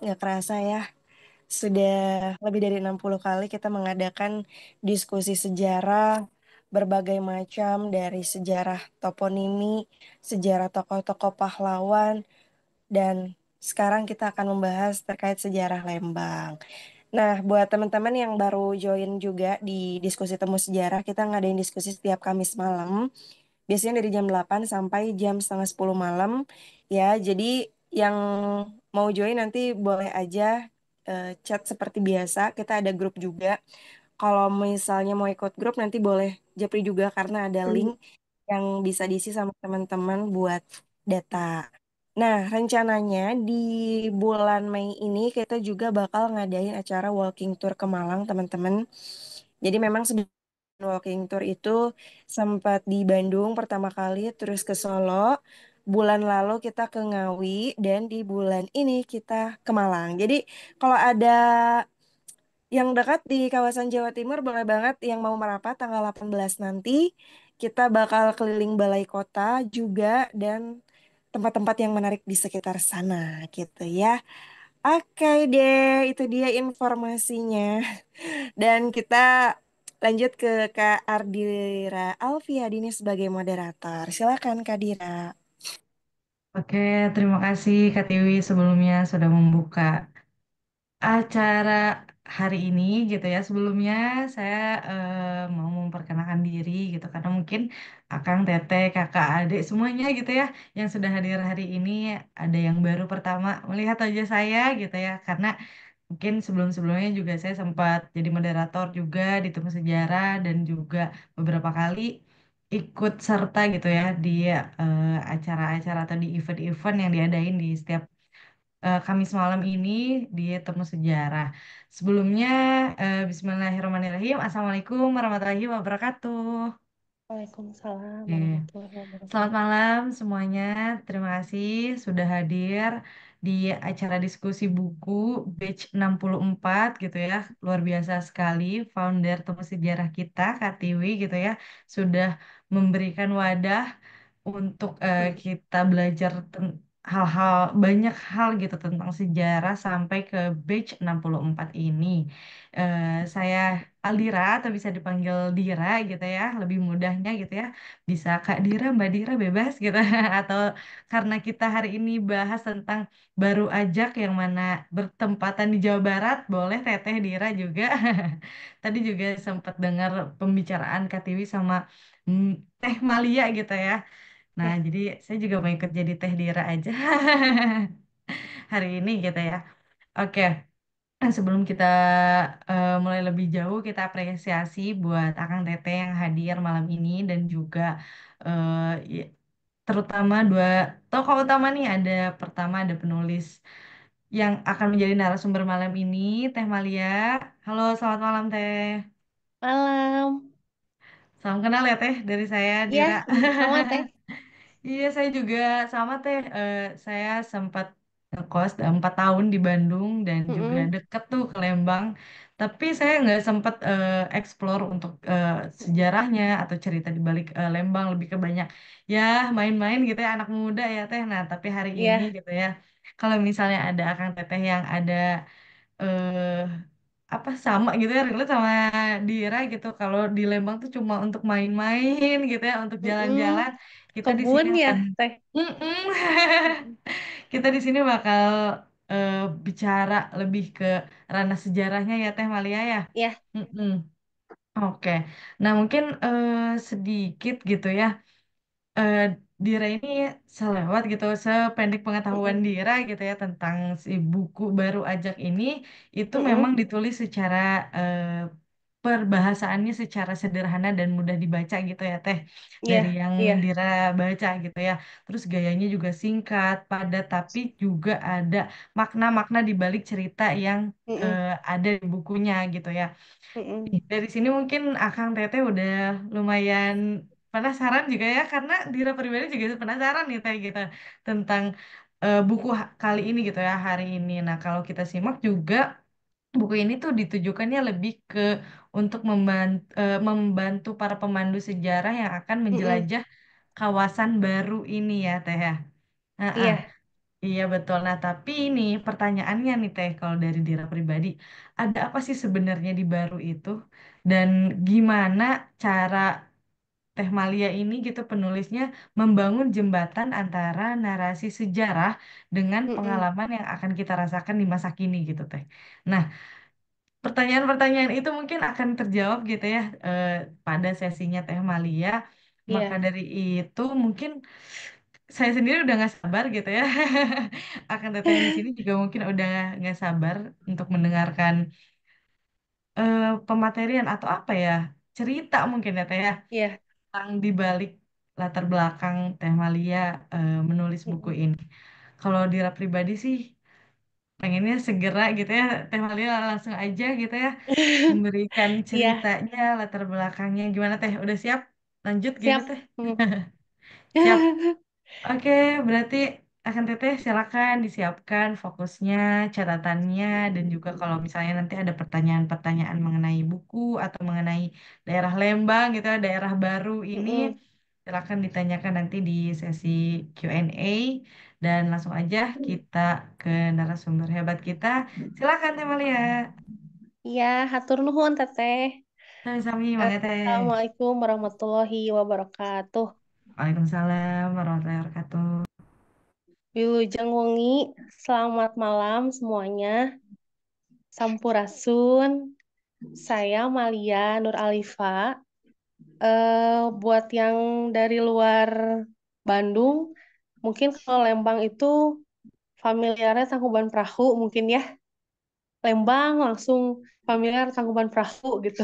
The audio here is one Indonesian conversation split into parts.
Nggak kerasa ya, sudah lebih dari 60 kali kita mengadakan diskusi sejarah berbagai macam dari sejarah toponimi, sejarah tokoh-tokoh pahlawan, dan sekarang kita akan membahas terkait sejarah Lembang. Nah, buat teman-teman yang baru join juga di diskusi temu sejarah, kita ngadain diskusi setiap Kamis malam. Biasanya dari jam 8 sampai jam setengah 10 malam. Ya, jadi yang mau join nanti boleh aja chat seperti biasa. Kita ada grup juga. Kalau misalnya mau ikut grup nanti boleh japri juga karena ada link yang bisa diisi sama teman-teman buat data. Nah, rencananya di bulan Mei ini kita juga bakal ngadain acara walking tour ke Malang, teman-teman. Jadi memang sebelum walking tour itu sempat di Bandung pertama kali, terus ke Solo. Bulan lalu kita ke Ngawi dan di bulan ini kita ke Malang. Jadi kalau ada yang dekat di kawasan Jawa Timur boleh banget yang mau merapat tanggal 18 nanti. Kita bakal keliling balai kota juga dan tempat-tempat yang menarik di sekitar sana gitu ya. Oke deh, itu dia informasinya. Dan kita lanjut ke Kak Ardira Alfiadini sebagai moderator. Silakan Kak Dira. Oke, terima kasih Kak Tiwi sebelumnya sudah membuka acara hari ini gitu ya. Sebelumnya saya mau memperkenalkan diri gitu karena mungkin Akang, Teteh, Kakak, Adik semuanya gitu ya yang sudah hadir hari ini ada yang baru pertama melihat wajah saya gitu ya karena mungkin sebelum-sebelumnya juga saya sempat jadi moderator juga di Temu Sejarah dan juga beberapa kali ikut serta gitu ya di acara-acara atau di event-event yang diadain di setiap Kamis malam ini di Temu Sejarah. Sebelumnya, Bismillahirrahmanirrahim. Assalamualaikum warahmatullahi wabarakatuh. Waalaikumsalam Oke. warahmatullahi Selamat wabarakatuh. malam semuanya. Terima kasih sudah hadir di acara diskusi buku batch 64 gitu ya. Luar biasa sekali founder Temu Sejarah kita, Kak Tiwi gitu ya, sudah memberikan wadah untuk kita belajar hal-hal banyak hal gitu tentang sejarah sampai ke batch 64 ini. Saya Aldira atau bisa dipanggil Dira gitu ya, lebih mudahnya gitu ya. Bisa Kak Dira, Mbak Dira bebas gitu. Atau karena kita hari ini bahas tentang baru ajak yang mana bertempatan di Jawa Barat, boleh Teteh Dira juga. Tadi juga sempat dengar pembicaraan Kak Tiwi sama mm, Teh Malia gitu ya. Nah, Ya, jadi saya juga mau ikut jadi Teh Dira aja hari ini gitu ya. Oke, sebelum kita mulai lebih jauh, kita apresiasi buat Akang Teteh yang hadir malam ini dan juga eh, ya- terutama dua tokoh utama nih. Ada pertama ada penulis yang akan menjadi narasumber malam ini, Teh Malia. Halo, selamat malam Teh. malam. Salam kenal ya Teh dari saya Ya, Dira. sama teh. Iya, saya juga sama Teh. Saya sempat ngekos 4 tahun di Bandung dan juga Mm-mm, deket tuh ke Lembang. Tapi saya nggak sempat explore untuk mm-mm. sejarahnya atau cerita di balik Lembang. Lebih ke banyak ya main-main gitu ya anak muda ya Teh. Nah, tapi hari ini Ya, gitu ya. Kalau misalnya ada Akang Teteh yang ada eh apa sama gitu ya relate sama Dira gitu kalau di Lembang tuh cuma untuk main-main gitu ya untuk mm-mm. jalan-jalan kita di Kebun sini ya akan teh. Mm-mm. Mm-mm. Kita di sini bakal bicara lebih ke ranah sejarahnya ya Teh Malia ya. Ya, Mm-mm. Oke, nah mungkin sedikit gitu ya eh, Dira ini selewat gitu, sependek pengetahuan mm-mm, Dira gitu ya tentang si buku baru Ajak ini, itu memang mm-mm. ditulis secara perbahasaannya secara sederhana dan mudah dibaca gitu ya Teh, dari Ya, yang iya. Dira baca gitu ya. Terus gayanya juga singkat, padat, tapi juga ada makna-makna di balik cerita yang Mm-mm, ada di bukunya gitu ya. mm-mm. Dari sini mungkin Akang Teteh udah lumayan penasaran juga ya karena Dira pribadi juga penasaran nih Teh gitu tentang buku kali ini gitu ya hari ini. Nah, kalau kita simak juga buku ini tuh ditujukannya lebih ke untuk membantu para pemandu sejarah yang akan Mm-mm. menjelajah kawasan baru ini ya Teh ya. Heeh. Iya, Iya betul. Nah, tapi ini pertanyaannya nih Teh, kalau dari Dira pribadi, ada apa sih sebenarnya di Baru itu? Dan gimana cara Teh Malia ini gitu penulisnya membangun jembatan antara narasi sejarah dengan Mm-mm. pengalaman yang akan kita rasakan di masa kini gitu Teh. Nah, pertanyaan-pertanyaan itu mungkin akan terjawab gitu ya pada sesinya Teh Malia. Maka Iya, dari itu mungkin saya sendiri udah nggak sabar gitu ya. Akan teteh yang di sini juga mungkin udah nggak sabar untuk mendengarkan pematerian atau apa ya, cerita mungkin ya Teh ya iya. tentang di balik latar belakang Teh Malia menulis buku Mm-mm. ini. Kalau Dira pribadi sih pengennya segera gitu ya Teh Malia langsung aja gitu ya memberikan Iya, ceritanya, latar belakangnya gimana Teh? Udah siap? Lanjut gitu siap. Teh? Mm. Siap. Oke, berarti akan teteh silakan disiapkan fokusnya, catatannya, dan juga kalau misalnya nanti ada pertanyaan-pertanyaan mengenai buku atau mengenai daerah Lembang gitu, ya, daerah baru ini, Mm-mm. silakan ditanyakan nanti di sesi Q&A dan langsung aja kita ke narasumber hebat kita. Silakan Teh Malia. Iya, hatur nuhun teteh. Sami-sami, Mangga Teh. Assalamualaikum warahmatullahi wabarakatuh. Waalaikumsalam warahmatullahi wabarakatuh. Wilujeng wengi, selamat malam semuanya. Sampurasun, saya Malia Nur Alifa. Buat yang dari luar Bandung, mungkin kalau Lembang itu familiarnya Tangkuban Perahu mungkin ya. Lembang langsung familiar Tangkuban Perahu gitu.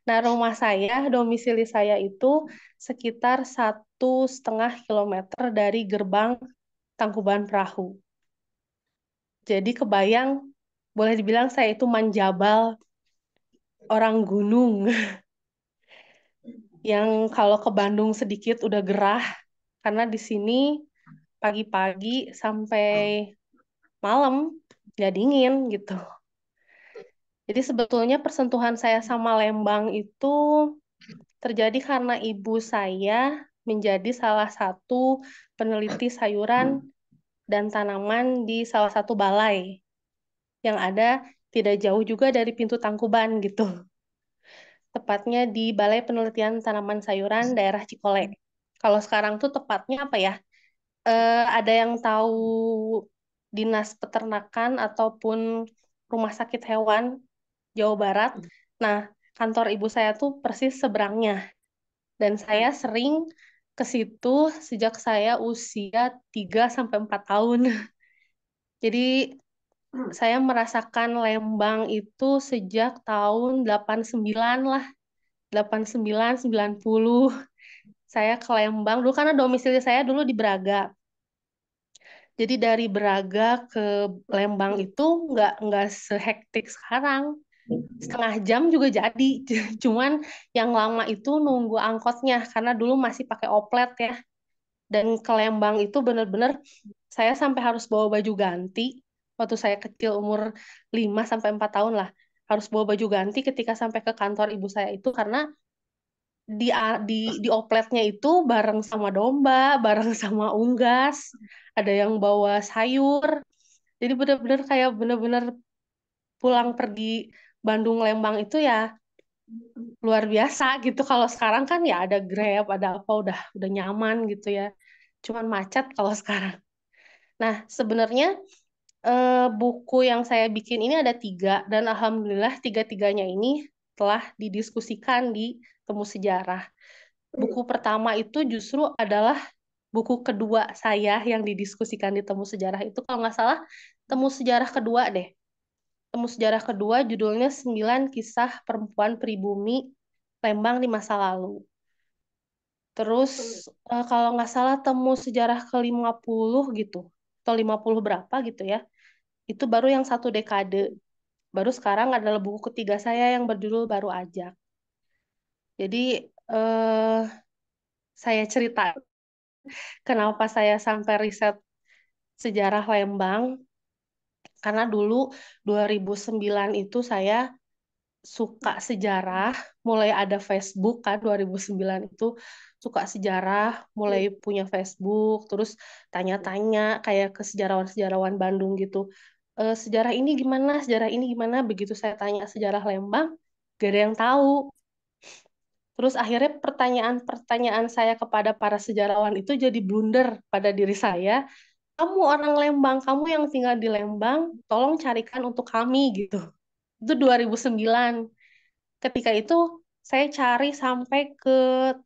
Nah, rumah saya, domisili saya itu sekitar 1,5 kilometer dari gerbang Tangkuban Perahu. Jadi kebayang, boleh dibilang saya itu manjabal orang gunung yang kalau ke Bandung sedikit udah gerah karena di sini pagi-pagi sampai malam nggak dingin gitu. Jadi sebetulnya persentuhan saya sama Lembang itu terjadi karena ibu saya menjadi salah satu peneliti sayuran dan tanaman di salah satu balai yang ada tidak jauh juga dari pintu Tangkuban gitu. Tepatnya di Balai Penelitian Tanaman Sayuran daerah Cikole. Kalau sekarang tuh tepatnya apa ya? Ada yang tahu Dinas Peternakan ataupun Rumah Sakit Hewan Jawa Barat. Nah, kantor ibu saya tuh persis seberangnya. Dan saya sering ke situ sejak saya usia 3 sampai 4 tahun. Jadi saya merasakan Lembang itu sejak tahun 89 lah, 89, 90. Saya ke Lembang dulu karena domisili saya dulu di Braga. Jadi dari Braga ke Lembang itu nggak sehektik sekarang. 1/2 jam juga jadi. Cuman yang lama itu nunggu angkotnya karena dulu masih pakai oplet ya. Dan ke Lembang itu bener-bener saya sampai harus bawa baju ganti waktu saya kecil umur 5 sampai 4 tahun lah. Harus bawa baju ganti ketika sampai ke kantor ibu saya itu karena di opletnya itu bareng sama domba, bareng sama unggas, ada yang bawa sayur. Jadi bener-bener kayak bener-bener pulang pergi Bandung Lembang itu ya luar biasa gitu. Kalau sekarang kan ya ada Grab, ada apa udah nyaman gitu ya. Cuman macet kalau sekarang. Nah, sebenarnya buku yang saya bikin ini ada 3 dan alhamdulillah tiga-tiganya ini telah didiskusikan di Temu Sejarah. Buku pertama itu justru adalah buku kedua saya yang didiskusikan di Temu Sejarah itu kalau nggak salah Temu Sejarah kedua deh. Temu Sejarah kedua judulnya 9 Kisah Perempuan Pribumi Lembang di Masa Lalu. Terus kalau nggak salah Temu Sejarah ke-50 gitu, atau 50 berapa gitu ya, itu baru yang 1 dekade. Baru sekarang adalah buku ketiga saya yang berjudul Baru Ajak. Jadi eh, saya cerita kenapa saya sampai riset sejarah Lembang, karena dulu 2009 itu saya suka sejarah, mulai ada Facebook kan 2009 itu, suka sejarah, mulai punya Facebook, terus tanya-tanya kayak ke sejarawan-sejarawan Bandung gitu. Sejarah ini gimana, sejarah ini gimana, begitu saya tanya sejarah Lembang, gak ada yang tahu. Terus akhirnya pertanyaan-pertanyaan saya kepada para sejarawan itu jadi blunder pada diri saya. Kamu orang Lembang, kamu yang tinggal di Lembang, tolong carikan untuk kami gitu. Itu 2009. Ketika itu saya cari sampai ke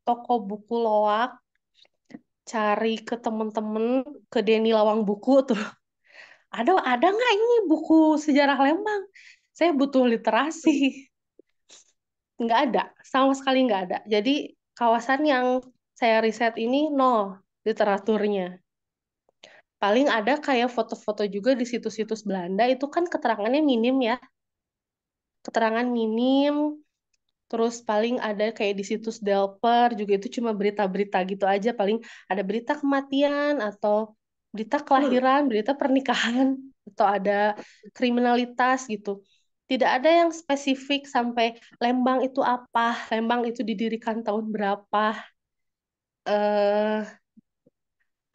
toko buku loak, cari ke temen-temen, ke Denny Lawang Buku tuh. Ada nggak ini buku sejarah Lembang? Saya butuh literasi. Nggak ada, sama sekali nggak ada. Jadi kawasan yang saya riset ini nol literaturnya. Paling ada kayak foto-foto juga di situs-situs Belanda, itu kan keterangannya minim ya. Keterangan minim, terus paling ada kayak di situs Delper juga itu cuma berita-berita gitu aja. Paling ada berita kematian atau berita kelahiran, berita pernikahan, atau ada kriminalitas gitu. Tidak ada yang spesifik sampai Lembang itu apa, Lembang itu didirikan tahun berapa, eh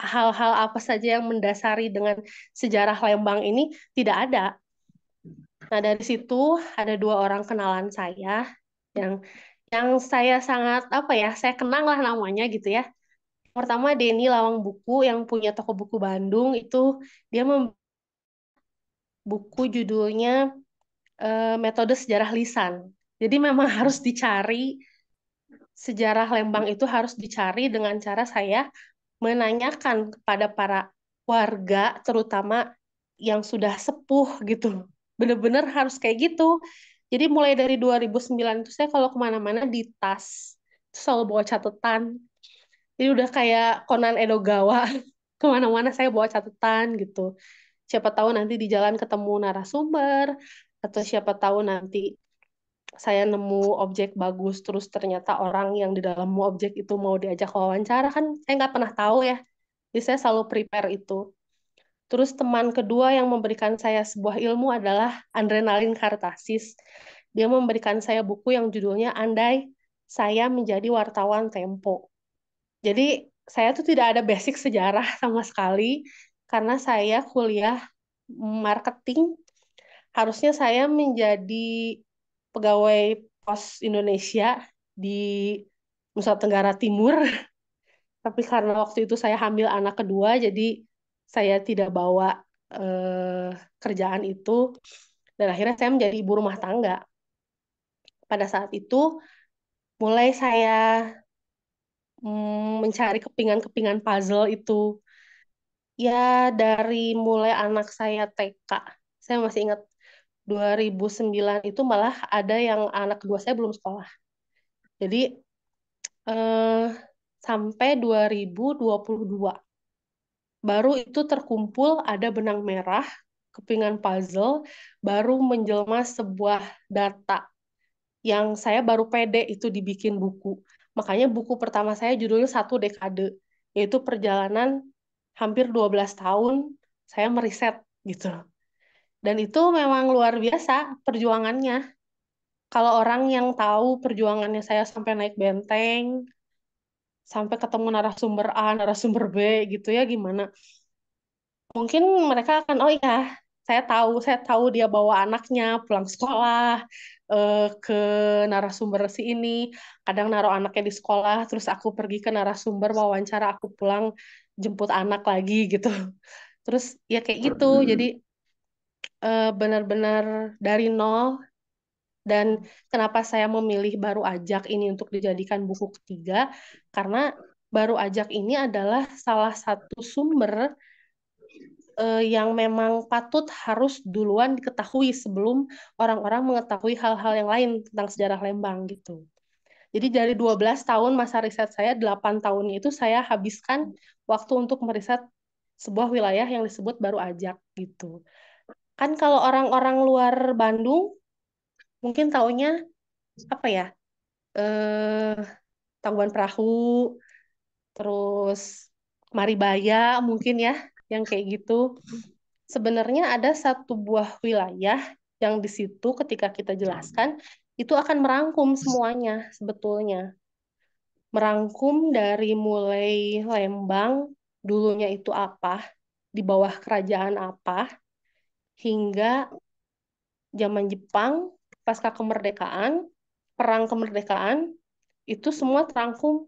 hal-hal apa saja yang mendasari dengan sejarah Lembang ini tidak ada. Nah, dari situ ada dua orang kenalan saya yang saya sangat apa ya, saya kenang lah namanya gitu ya. Pertama Denny Lawang Buku yang punya toko buku Bandung itu dia buku judulnya Metode Sejarah Lisan. Jadi memang harus dicari sejarah Lembang itu harus dicari dengan cara saya menanyakan kepada para warga terutama yang sudah sepuh gitu. Bener-bener harus kayak gitu. Jadi mulai dari 2009 itu saya kalau kemana-mana di tas itu selalu bawa catatan. Jadi udah kayak Conan Edogawa. Kemana-mana saya bawa catatan gitu. Siapa tahu nanti di jalan ketemu narasumber, atau siapa tahu nanti saya nemu objek bagus, terus ternyata orang yang di dalam objek itu mau diajak wawancara, kan saya nggak pernah tahu ya. Jadi saya selalu prepare itu. Terus teman kedua yang memberikan saya sebuah ilmu adalah Adrenalin Kartasis. Dia memberikan saya buku yang judulnya Andai Saya Menjadi Wartawan Tempo. Jadi saya tuh tidak ada basic sejarah sama sekali karena saya kuliah marketing. Harusnya saya menjadi pegawai pos Indonesia di Nusa Tenggara Timur, tapi karena waktu itu saya hamil anak kedua, jadi saya tidak bawa kerjaan itu, dan akhirnya saya menjadi ibu rumah tangga. Pada saat itu, mulai saya mencari kepingan-kepingan puzzle itu. Ya, dari mulai anak saya TK, saya masih ingat 2009 itu malah ada yang anak kedua saya belum sekolah. Jadi, eh, sampai 2022 baru itu terkumpul ada benang merah, kepingan puzzle, baru menjelma sebuah data yang saya baru pede itu dibikin buku. Makanya buku pertama saya judulnya Satu Dekade, yaitu perjalanan hampir 12 tahun saya meriset gitu. Dan itu memang luar biasa perjuangannya. Kalau orang yang tahu perjuangannya saya sampai naik benteng, sampai ketemu narasumber A, narasumber B gitu ya gimana. Mungkin mereka akan, oh iya, saya tahu dia bawa anaknya pulang sekolah ke narasumber si ini, kadang naruh anaknya di sekolah, terus aku pergi ke narasumber wawancara, aku pulang jemput anak lagi gitu. Terus ya kayak gitu, jadi benar-benar dari nol. Dan kenapa saya memilih Baru Ajak ini untuk dijadikan buku ketiga, karena Baru Ajak ini adalah salah satu sumber yang memang patut harus duluan diketahui sebelum orang-orang mengetahui hal-hal yang lain tentang sejarah Lembang gitu. Jadi dari 12 tahun masa riset saya, 8 tahunnya itu saya habiskan waktu untuk meriset sebuah wilayah yang disebut Baru Ajak gitu. Kan kalau orang-orang luar Bandung mungkin taunya apa ya? Eh, Tangkuban Perahu, terus Maribaya mungkin ya, yang kayak gitu. Sebenarnya ada satu buah wilayah yang di situ ketika kita jelaskan itu akan merangkum semuanya sebetulnya. Merangkum dari mulai Lembang dulunya itu apa, di bawah kerajaan apa, hingga zaman Jepang, pasca kemerdekaan, perang kemerdekaan, itu semua terangkum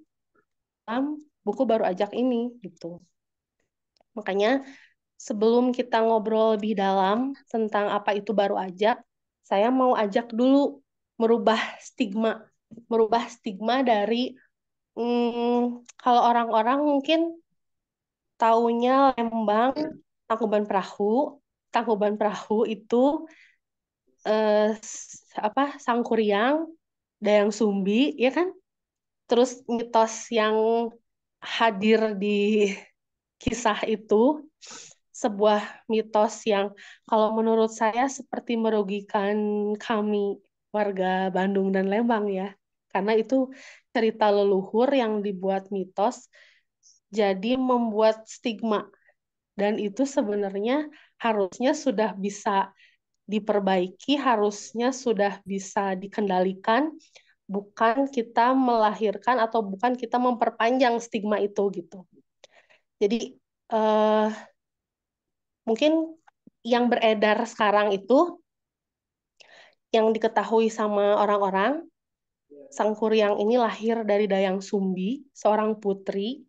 dalam buku Baru Ajak ini gitu. Makanya sebelum kita ngobrol lebih dalam tentang apa itu Baru Ajak, saya mau ajak dulu merubah stigma, merubah stigma dari kalau orang-orang mungkin taunya Lembang, Tangkuban Perahu. Tangkuban Perahu itu apa Sangkuriang, Dayang Sumbi, ya kan? Terus mitos yang hadir di kisah itu sebuah mitos yang kalau menurut saya seperti merugikan kami warga Bandung dan Lembang ya. Karena itu cerita leluhur yang dibuat mitos jadi membuat stigma dan itu sebenarnya harusnya sudah bisa diperbaiki, harusnya sudah bisa dikendalikan, bukan kita melahirkan atau bukan kita memperpanjang stigma itu gitu. Jadi eh, mungkin yang beredar sekarang itu yang diketahui sama orang-orang, Sangkuriang ini lahir dari Dayang Sumbi, seorang putri,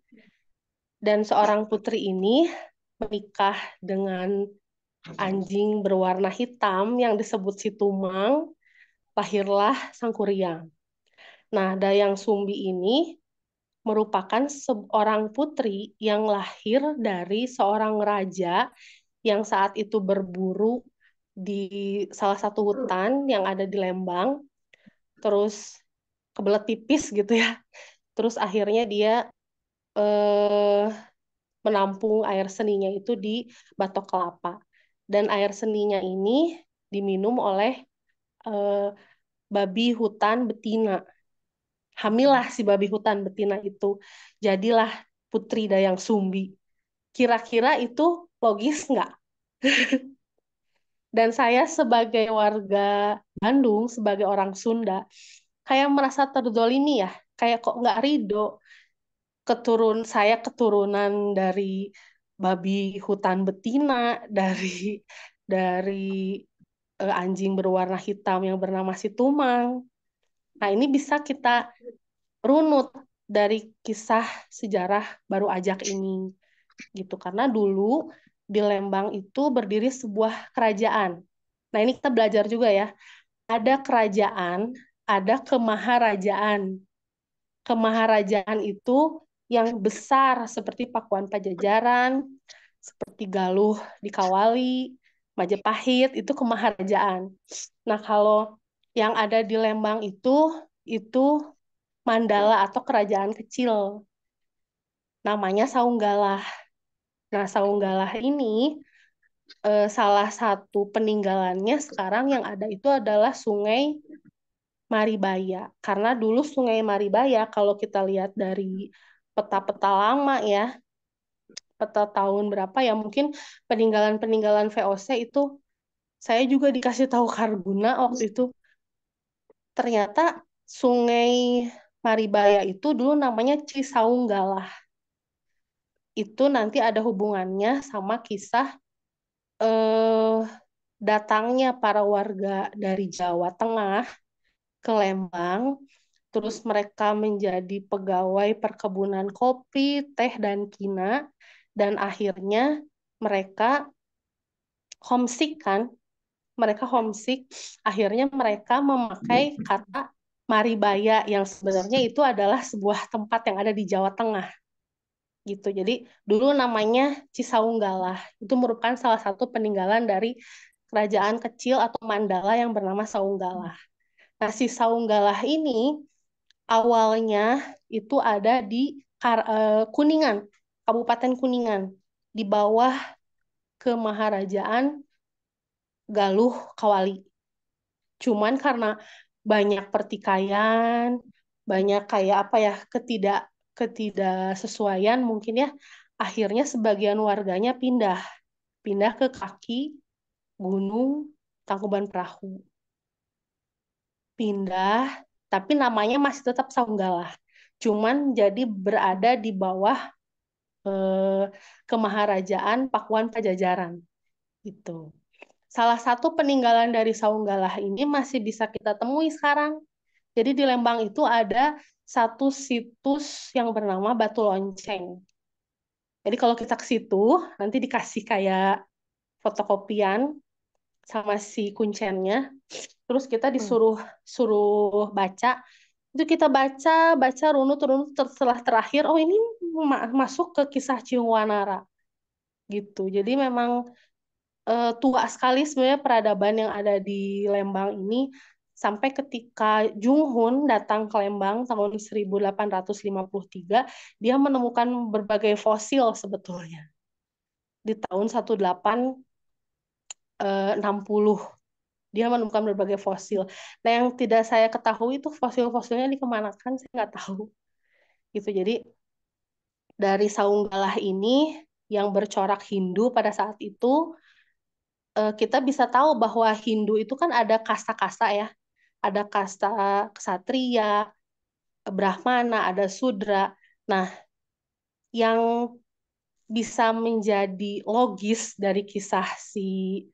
dan seorang putri ini menikah dengan anjing berwarna hitam yang disebut Situmang, lahirlah Sangkuriang. Nah, Dayang Sumbi ini merupakan seorang putri yang lahir dari seorang raja yang saat itu berburu di salah satu hutan yang ada di Lembang, terus kebelet tipis gitu ya. Terus akhirnya dia eh, menampung air seninya itu di batok kelapa. Dan air seninya ini diminum oleh eh, babi hutan betina. Hamillah si babi hutan betina itu. Jadilah Putri Dayang Sumbi. Kira-kira itu logis nggak? Dan saya sebagai warga Bandung, sebagai orang Sunda, kayak merasa terzolimi ya. Kayak kok nggak ridho. Saya keturunan dari babi hutan betina, dari anjing berwarna hitam yang bernama Situmang. Nah, ini bisa kita runut dari kisah sejarah Baru Ajak ini gitu karena dulu di Lembang itu berdiri sebuah kerajaan. Nah, ini kita belajar juga ya. Ada kerajaan, ada kemaharajaan. Kemaharajaan itu yang besar seperti Pakuan Pajajaran, seperti Galuh di Kawali, Majapahit itu kemaharajaan. Nah, kalau yang ada di Lembang itu Mandala atau kerajaan kecil. Namanya Saunggalah. Nah, Saunggalah ini salah satu peninggalannya sekarang yang ada itu adalah Sungai Maribaya. Karena dulu Sungai Maribaya kalau kita lihat dari peta-peta lama ya, peta tahun berapa ya, mungkin peninggalan-peninggalan VOC itu saya juga dikasih tahu Karguna waktu itu. Ternyata Sungai Maribaya itu dulu namanya Cisaunggalah. Itu nanti ada hubungannya sama kisah eh, datangnya para warga dari Jawa Tengah ke Lembang, terus mereka menjadi pegawai perkebunan kopi, teh, dan kina, dan akhirnya mereka homesick kan, mereka homesick, akhirnya mereka memakai kata Maribaya yang sebenarnya itu adalah sebuah tempat yang ada di Jawa Tengah gitu. Jadi dulu namanya Cisaunggalah. Itu merupakan salah satu peninggalan dari kerajaan kecil atau Mandala yang bernama Saunggalah. Nah, si Saunggalah ini awalnya itu ada di Kuningan, Kabupaten Kuningan, di bawah Kemaharajaan Galuh Kawali. Cuman karena banyak pertikaian, banyak kayak apa ya, ketidaksesuaian mungkin ya, akhirnya sebagian warganya pindah ke kaki Gunung Tangkuban Perahu. pindah, tapi namanya masih tetap Saunggalah. Cuman jadi berada di bawah eh, Kemaharajaan Pakuan Pajajaran gitu. Salah satu peninggalan dari Saunggalah ini masih bisa kita temui sekarang. Jadi di Lembang itu ada satu situs yang bernama Batu Lonceng. Jadi kalau kita ke situ, nanti dikasih kayak fotokopian sama si kuncennya. Terus kita Hmm. disuruh suruh baca. Itu kita baca, baca runut runut setelah terakhir, oh ini masuk ke kisah Ciungwanara gitu. Jadi memang tua sekali sebenarnya peradaban yang ada di Lembang ini sampai ketika Junghun datang ke Lembang tahun 1853, dia menemukan berbagai fosil sebetulnya di tahun 1860 dia menemukan berbagai fosil. Nah, yang tidak saya ketahui itu fosil-fosilnya dikemanakan, saya nggak tahu gitu. Jadi dari Saunggalah ini yang bercorak Hindu pada saat itu, kita bisa tahu bahwa Hindu itu kan ada kasta-kasta ya. Ada kasta ksatria, brahmana, ada sudra. Nah, yang bisa menjadi logis dari kisah si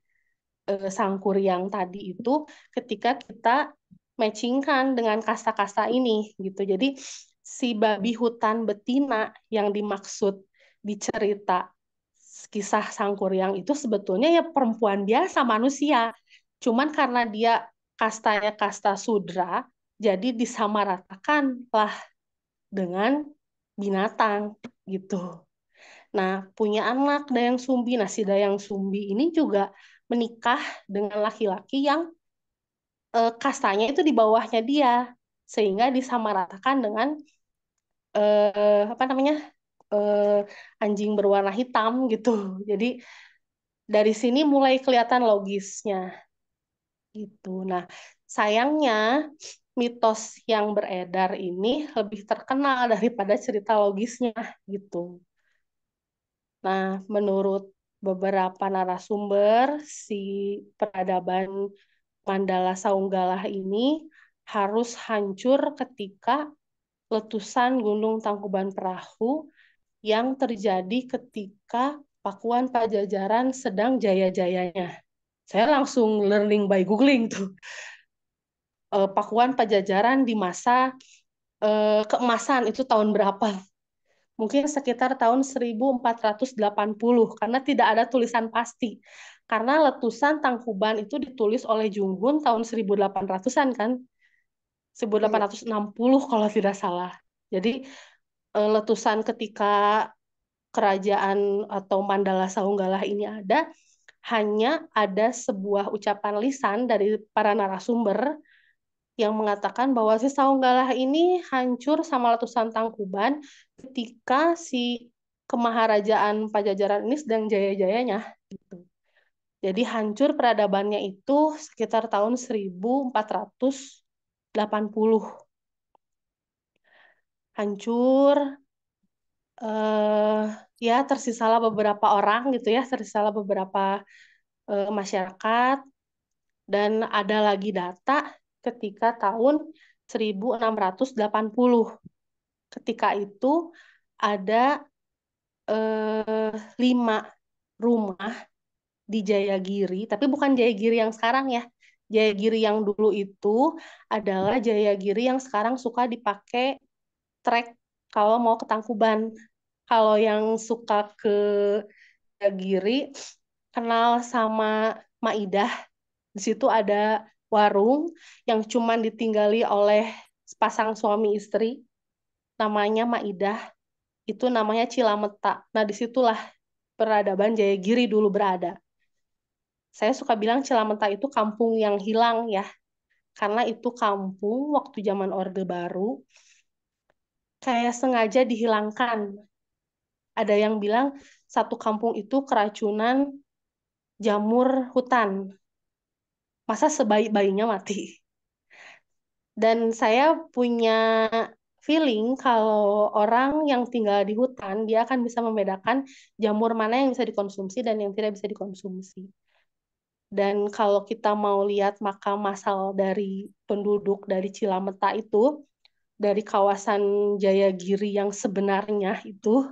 Sangkuriang tadi itu ketika kita matchingkan dengan kasta-kasta ini gitu. Jadi si babi hutan betina yang dimaksud di cerita kisah Sangkuriang itu sebetulnya ya perempuan biasa manusia. Cuman karena dia kastanya kasta sudra, jadi disamaratakan lah dengan binatang gitu. Nah, punya anak Dayang Sumbi. Nah, si Dayang Sumbi ini juga menikah dengan laki-laki yang kastanya itu di bawahnya dia, sehingga disamaratakan dengan apa namanya anjing berwarna hitam gitu. Jadi dari sini mulai kelihatan logisnya gitu. Nah, sayangnya mitos yang beredar ini lebih terkenal daripada cerita logisnya gitu. Nah, menurut beberapa narasumber, si peradaban Mandala Saunggalah ini harus hancur ketika letusan Gunung Tangkuban Perahu yang terjadi ketika Pakuan Pajajaran sedang jaya-jayanya. Saya langsung learning by googling tuh. Pakuan Pajajaran di masa keemasan itu tahun berapa? Mungkin sekitar tahun 1480 karena tidak ada tulisan pasti. Karena letusan Tangkuban itu ditulis oleh Junghun tahun 1800-an kan? Iya. 1860 kalau tidak salah. Jadi letusan ketika kerajaan atau Mandala Saunggalah ini ada, hanya ada sebuah ucapan lisan dari para narasumber yang mengatakan bahwa si Saunggalah ini hancur sama letusan Tangkuban ketika si Kemaharajaan Pajajaran ini sedang jaya-jayanya gitu. Jadi hancur peradabannya itu sekitar tahun 1480. Hancur, eh ya tersisalah beberapa orang gitu ya, tersisalah beberapa masyarakat dan ada lagi data ketika tahun 1680. Ketika itu ada 5 rumah di Jayagiri, tapi bukan Jayagiri yang sekarang ya. Jayagiri yang dulu itu adalah Jayagiri yang sekarang suka dipakai trek kalau mau ke Tangkuban. Kalau yang suka ke Jayagiri, kenal sama Maidah. Di situ ada warung yang cuman ditinggali oleh sepasang suami istri, namanya Maidah. Itu namanya Cilameta. Nah, disitulah peradaban Jayagiri dulu berada. Saya suka bilang Cilameta itu kampung yang hilang ya, karena itu kampung waktu zaman Orde Baru kayak sengaja dihilangkan. Ada yang bilang satu kampung itu keracunan jamur hutan. Masa sebaik-baiknya mati? Dan saya punya feeling kalau orang yang tinggal di hutan, dia akan bisa membedakan jamur mana yang bisa dikonsumsi dan yang tidak bisa dikonsumsi. Dan kalau kita mau lihat makam massal dari penduduk dari Cilameta dari kawasan Jayagiri yang sebenarnya itu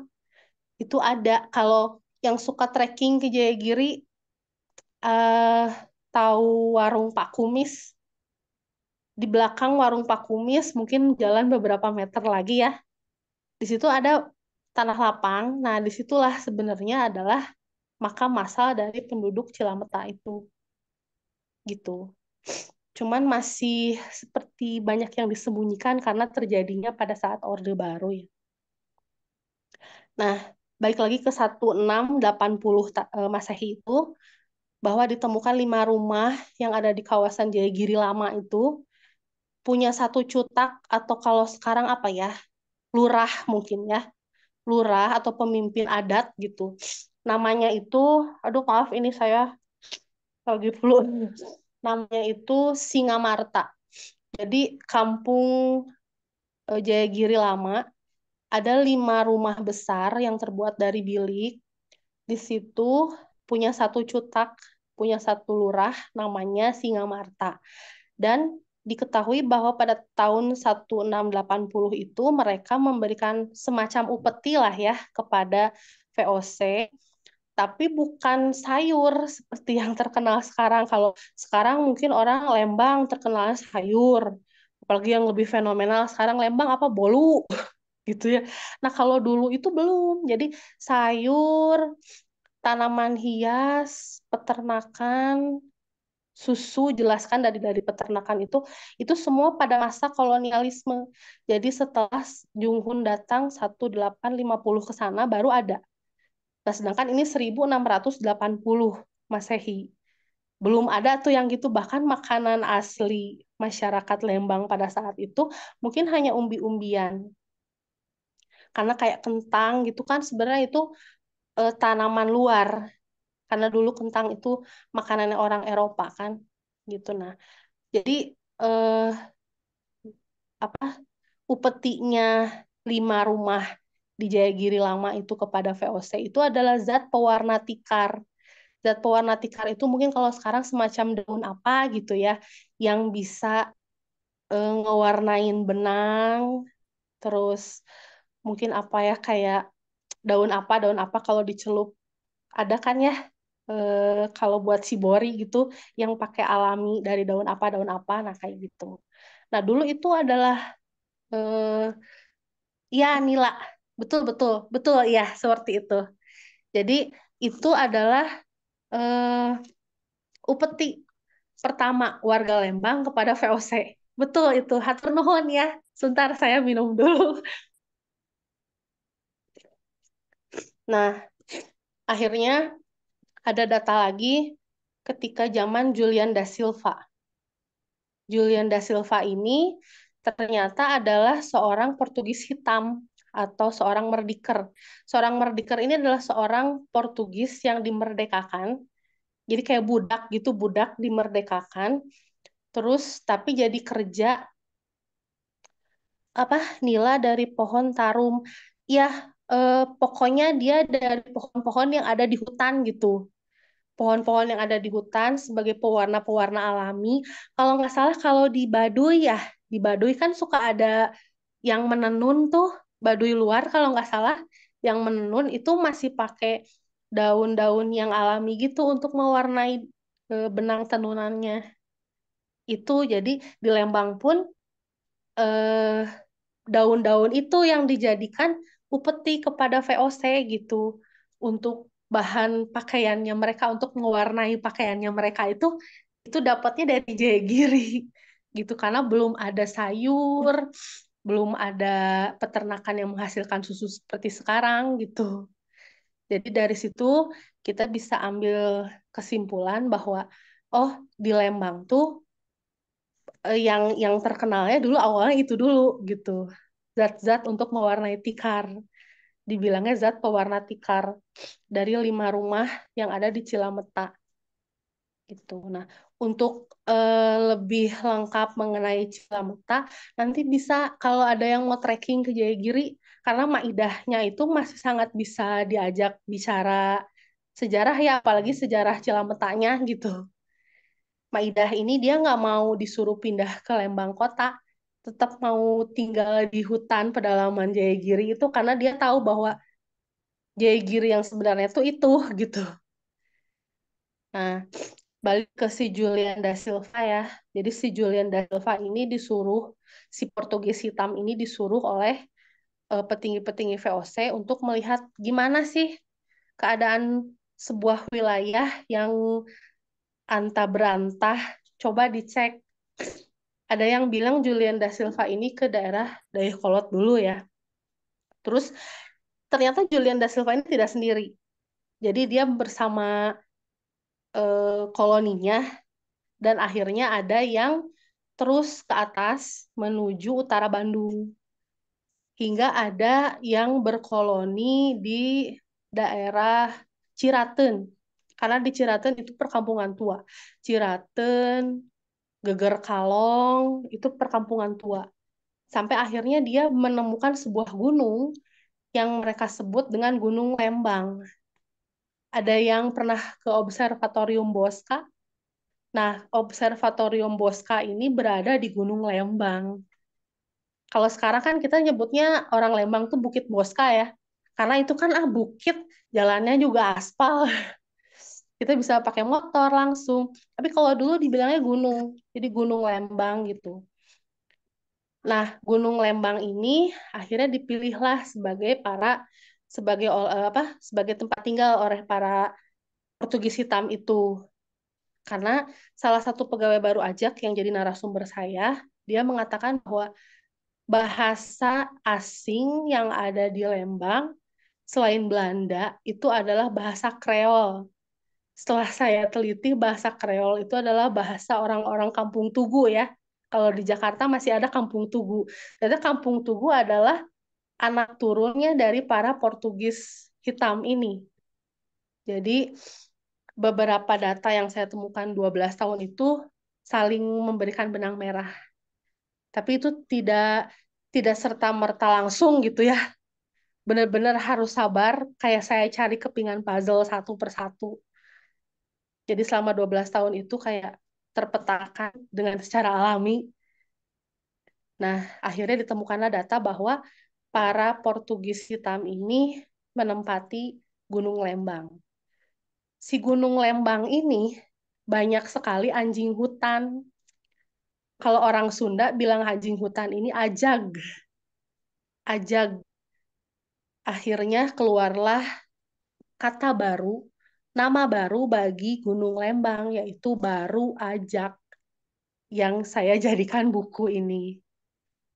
ada. Kalau yang suka trekking ke Jayagiri, eh tahu warung Pak Kumis? Di belakang warung Pak Kumis, mungkin jalan beberapa meter lagi ya. Di situ ada tanah lapang. Nah, disitulah sebenarnya adalah makam massal dari penduduk Cilameta itu, gitu. Cuman masih seperti banyak yang disembunyikan karena terjadinya pada saat Orde Baru ya. Nah, balik lagi ke 1680 Masehi itu, bahwa ditemukan 5 rumah yang ada di kawasan Jayagiri Lama itu, punya satu cutak atau kalau sekarang apa ya, lurah mungkin ya, lurah atau pemimpin adat gitu. Namanya itu, aduh maaf ini saya lagi flu. Namanya itu Singamarta. Jadi kampung Jayagiri Lama ada 5 rumah besar yang terbuat dari bilik. Di situ punya satu cutak, punya satu lurah namanya Singamarta. Dan diketahui bahwa pada tahun 1680 itu mereka memberikan semacam upeti lah ya kepada VOC, tapi bukan sayur seperti yang terkenal sekarang. Kalau sekarang mungkin orang Lembang terkenal sayur, apalagi yang lebih fenomenal sekarang Lembang apa bolu gitu ya. Nah kalau dulu itu belum, jadi sayur, tanaman hias, peternakan, susu, jelaskan dari peternakan itu semua pada masa kolonialisme. Jadi setelah Junghun datang 1850 ke sana baru ada. Nah, sedangkan ini 1680 Masehi. Belum ada tuh yang gitu, bahkan makanan asli masyarakat Lembang pada saat itu mungkin hanya umbi-umbian. Karena kayak kentang gitu kan sebenarnya itu tanaman luar. Karena dulu kentang itu makanannya orang Eropa kan. Gitu. Nah, jadi eh, apa upetinya 5 rumah di Jayagiri Lama itu kepada VOC itu adalah zat pewarna tikar. Zat pewarna tikar itu mungkin kalau sekarang semacam daun apa gitu ya, yang bisa ngewarnain benang, terus mungkin apa ya kayak daun apa kalau dicelup ada kan ya, kalau buat sibori gitu yang pakai alami dari daun apa, nah kayak gitu. Nah dulu itu adalah eh, ya nila, betul betul betul ya seperti itu. Jadi itu adalah eh, upeti pertama warga Lembang kepada VOC. Betul itu, hatur nuhun ya. Sebentar saya minum dulu. Nah, akhirnya ada data lagi ketika zaman Julian da Silva. Julian da Silva ini ternyata adalah seorang Portugis hitam atau seorang merdiker. Seorang merdiker ini adalah seorang Portugis yang dimerdekakan. Jadi kayak budak gitu, budak dimerdekakan. Terus tapi jadi kerja apa nila dari pohon tarum. Ya, pokoknya dia dari pohon-pohon yang ada di hutan gitu. Pohon-pohon yang ada di hutan sebagai pewarna-pewarna alami. Kalau nggak salah kalau di Baduy ya, di Baduy kan suka ada yang menenun tuh, Baduy luar kalau nggak salah, yang menenun itu masih pakai daun-daun yang alami gitu untuk mewarnai benang tenunannya. Itu jadi di Lembang pun eh, daun-daun itu yang dijadikan upeti kepada VOC gitu untuk bahan pakaiannya mereka untuk mewarnai pakaiannya mereka itu dapatnya dari Jagiri gitu karena belum ada sayur, belum ada peternakan yang menghasilkan susu seperti sekarang gitu. Jadi dari situ kita bisa ambil kesimpulan bahwa oh di Lembang tuh yang terkenalnya dulu awalnya itu dulu gitu. Zat-zat untuk mewarnai tikar. Dibilangnya zat pewarna tikar dari 5 rumah yang ada di Cilameta gitu. Nah, untuk lebih lengkap mengenai Cilameta, nanti bisa kalau ada yang mau trekking ke Jayagiri, karena Maidahnya itu masih sangat bisa diajak bicara sejarah ya, apalagi sejarah Cilametanya gitu. Maidah ini dia nggak mau disuruh pindah ke Lembang kota, tetap mau tinggal di hutan pedalaman Jayagiri itu karena dia tahu bahwa Jayagiri yang sebenarnya itu gitu. Nah, balik ke si Julian da Silva ya. Jadi si Julian da Silva ini disuruh, si Portugis hitam ini disuruh oleh petinggi-petinggi VOC untuk melihat gimana sih keadaan sebuah wilayah yang antah berantah. Coba dicek. Ada yang bilang Julian da Silva ini ke daerah Dayakolot dulu ya. Terus ternyata Julian da Silva ini tidak sendiri. Jadi dia bersama koloninya dan akhirnya ada yang terus ke atas menuju utara Bandung. Hingga ada yang berkoloni di daerah Ciraten. Karena di Ciraten itu perkampungan tua. Ciraten, Geger Kalong, itu perkampungan tua. Sampai akhirnya dia menemukan sebuah gunung yang mereka sebut dengan Gunung Lembang. Ada yang pernah ke Observatorium Bosca. Nah, Observatorium Bosca ini berada di Gunung Lembang. Kalau sekarang kan kita nyebutnya orang Lembang tuh Bukit Bosca ya. Karena itu kan bukit, jalannya juga aspal. Kita bisa pakai motor langsung. Tapi kalau dulu dibilangnya gunung. Jadi Gunung Lembang gitu. Nah, Gunung Lembang ini akhirnya dipilihlah sebagai tempat tinggal oleh para Portugis hitam itu. Karena salah satu pegawai baru ajak yang jadi narasumber saya, dia mengatakan bahwa bahasa asing yang ada di Lembang selain Belanda itu adalah bahasa Kreol. Setelah saya teliti, bahasa Kreol itu adalah bahasa orang-orang Kampung Tugu ya. Kalau di Jakarta masih ada Kampung Tugu. Jadi Kampung Tugu adalah anak turunnya dari para Portugis hitam ini. Jadi beberapa data yang saya temukan 12 tahun itu saling memberikan benang merah. Tapi itu tidak serta-merta langsung gitu ya. Benar-benar harus sabar, kayak saya cari kepingan puzzle satu persatu. Jadi selama 12 tahun itu kayak terpetakan dengan secara alami. Nah, akhirnya ditemukanlah data bahwa para Portugis hitam ini menempati Gunung Lembang. Si Gunung Lembang ini banyak sekali anjing hutan. Kalau orang Sunda bilang anjing hutan ini ajag. Ajag. Akhirnya keluarlah kata baru, nama baru bagi Gunung Lembang, yaitu Baru Ajak, yang saya jadikan buku ini.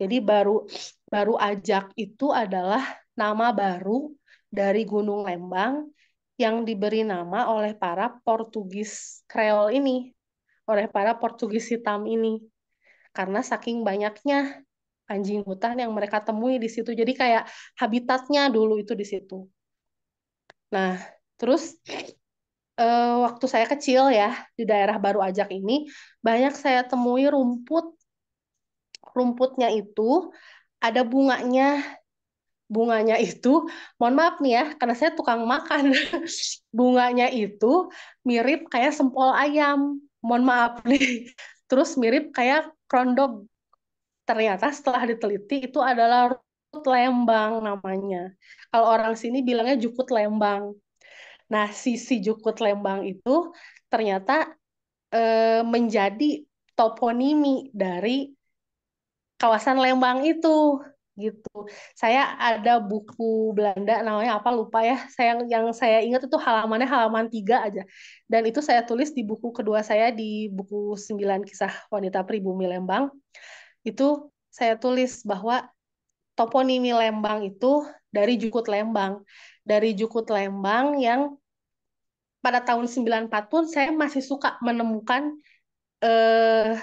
Jadi baru baru Ajak itu adalah nama baru dari Gunung Lembang yang diberi nama oleh para Portugis Kreol ini, oleh para Portugis hitam ini. Karena saking banyaknya anjing hutan yang mereka temui di situ. Jadi kayak habitatnya dulu itu di situ. Nah, terus waktu saya kecil ya di daerah Baru Ajak ini banyak saya temui rumput. Rumputnya itu ada bunganya. Bunganya itu, mohon maaf nih ya, karena saya tukang makan. Bunganya itu mirip kayak sempol ayam. Mohon maaf nih. Terus mirip kayak krondog. Ternyata setelah diteliti itu adalah rumput lembang namanya. Kalau orang sini bilangnya jukut lembang. Nah, si jukut lembang itu ternyata menjadi toponimi dari kawasan Lembang itu gitu. Saya ada buku Belanda namanya apa lupa ya. Yang saya ingat itu halamannya halaman 3 aja. Dan itu saya tulis di buku kedua saya di buku 9 Kisah Wanita Pribumi Lembang. Itu saya tulis bahwa toponimi Lembang itu dari Jukut Lembang. Dari Jukut Lembang yang pada tahun 94 pun saya masih suka menemukan eh,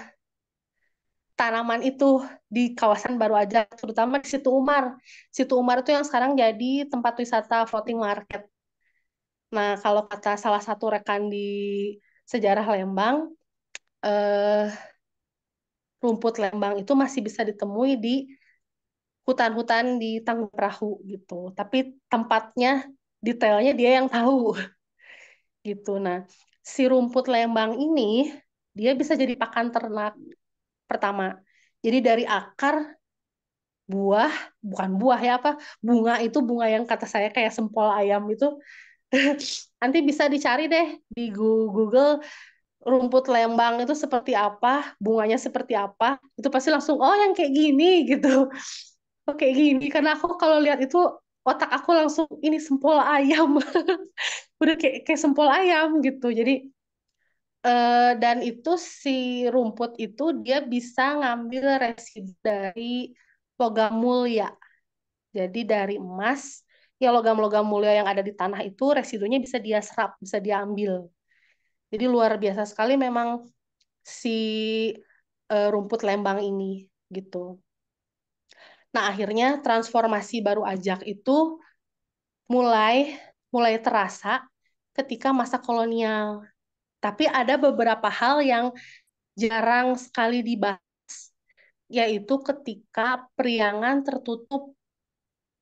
tanaman itu di kawasan Baru Aja, terutama di Situ Umar. Situ Umar itu yang sekarang jadi tempat wisata floating market. Nah, kalau kata salah satu rekan di sejarah Lembang, eh, rumput Lembang itu masih bisa ditemui di hutan-hutan di Tanjung Perahu gitu. Tapi tempatnya, detailnya dia yang tahu gitu. Nah, si rumput Lembang ini dia bisa jadi pakan ternak pertama. Jadi dari akar buah, bukan buah ya apa, bunga itu bunga yang kata saya kayak sempol ayam itu. Nanti bisa dicari deh di Google rumput Lembang itu seperti apa, bunganya seperti apa. Itu pasti langsung oh yang kayak gini gitu. Oh kayak gini karena aku kalau lihat itu otak aku langsung ini sempol ayam. Udah kayak sempol ayam gitu. Jadi dan itu si rumput itu dia bisa ngambil residu dari logam mulia. Jadi dari emas, ya logam-logam mulia yang ada di tanah itu residunya bisa dia serap, bisa diambil. Jadi luar biasa sekali memang si rumput Lembang ini gitu. Nah, akhirnya transformasi baru ajak itu mulai mulai terasa ketika masa kolonial. Tapi ada beberapa hal yang jarang sekali dibahas, yaitu ketika Priangan tertutup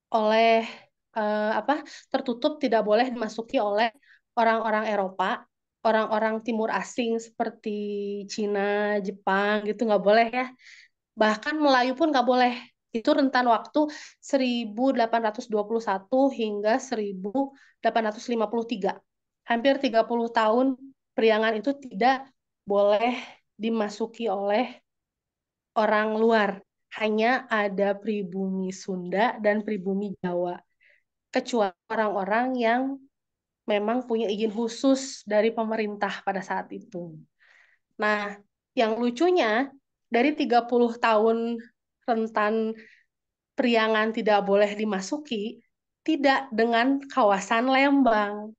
oleh apa? Tertutup tidak boleh dimasuki oleh orang-orang Eropa, orang-orang Timur asing seperti Cina, Jepang gitu nggak boleh ya. Bahkan Melayu pun nggak boleh. Itu rentan waktu 1821 hingga 1853. Hampir 30 tahun Priangan itu tidak boleh dimasuki oleh orang luar. Hanya ada pribumi Sunda dan pribumi Jawa. Kecuali orang-orang yang memang punya izin khusus dari pemerintah pada saat itu. Nah, yang lucunya dari 30 tahun rentan Priangan tidak boleh dimasuki, tidak dengan kawasan Lembang.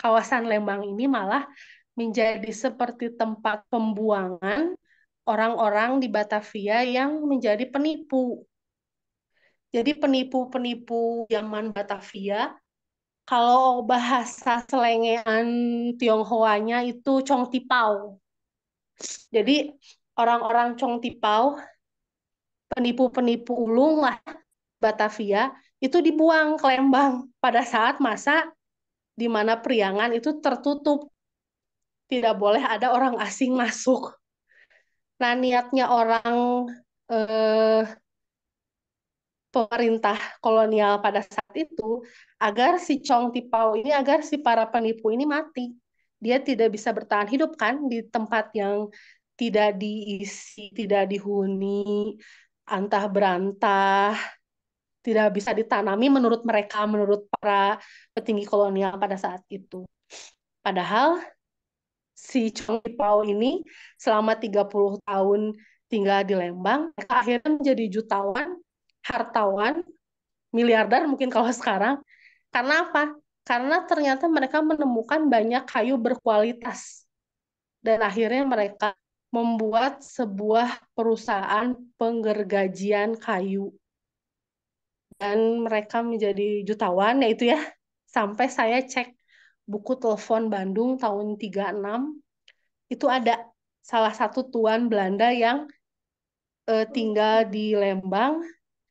Kawasan Lembang ini malah menjadi seperti tempat pembuangan orang-orang di Batavia yang menjadi penipu. Jadi penipu-penipu zaman Batavia, kalau bahasa selengean Tionghoanya itu Chong Tipau. Jadi orang-orang Chong Tipau, penipu-penipu ulung lah Batavia, itu dibuang ke Lembang pada saat masa di mana Priangan itu tertutup. Tidak boleh ada orang asing masuk. Nah, niatnya orang eh, pemerintah kolonial pada saat itu agar si Chong Tipau ini, agar si para penipu ini mati. Dia tidak bisa bertahan hidup kan di tempat yang tidak diisi, tidak dihuni, antah berantah, tidak bisa ditanami menurut mereka, menurut para petinggi kolonial pada saat itu. Padahal si Chong Pao ini selama 30 tahun tinggal di Lembang, mereka akhirnya menjadi jutawan, hartawan, miliarder mungkin kalau sekarang. Karena apa? Karena ternyata mereka menemukan banyak kayu berkualitas. Dan akhirnya mereka membuat sebuah perusahaan penggergajian kayu. Dan mereka menjadi jutawan, yaitu ya, sampai saya cek buku telepon Bandung tahun 36, itu ada salah satu tuan Belanda yang tinggal di Lembang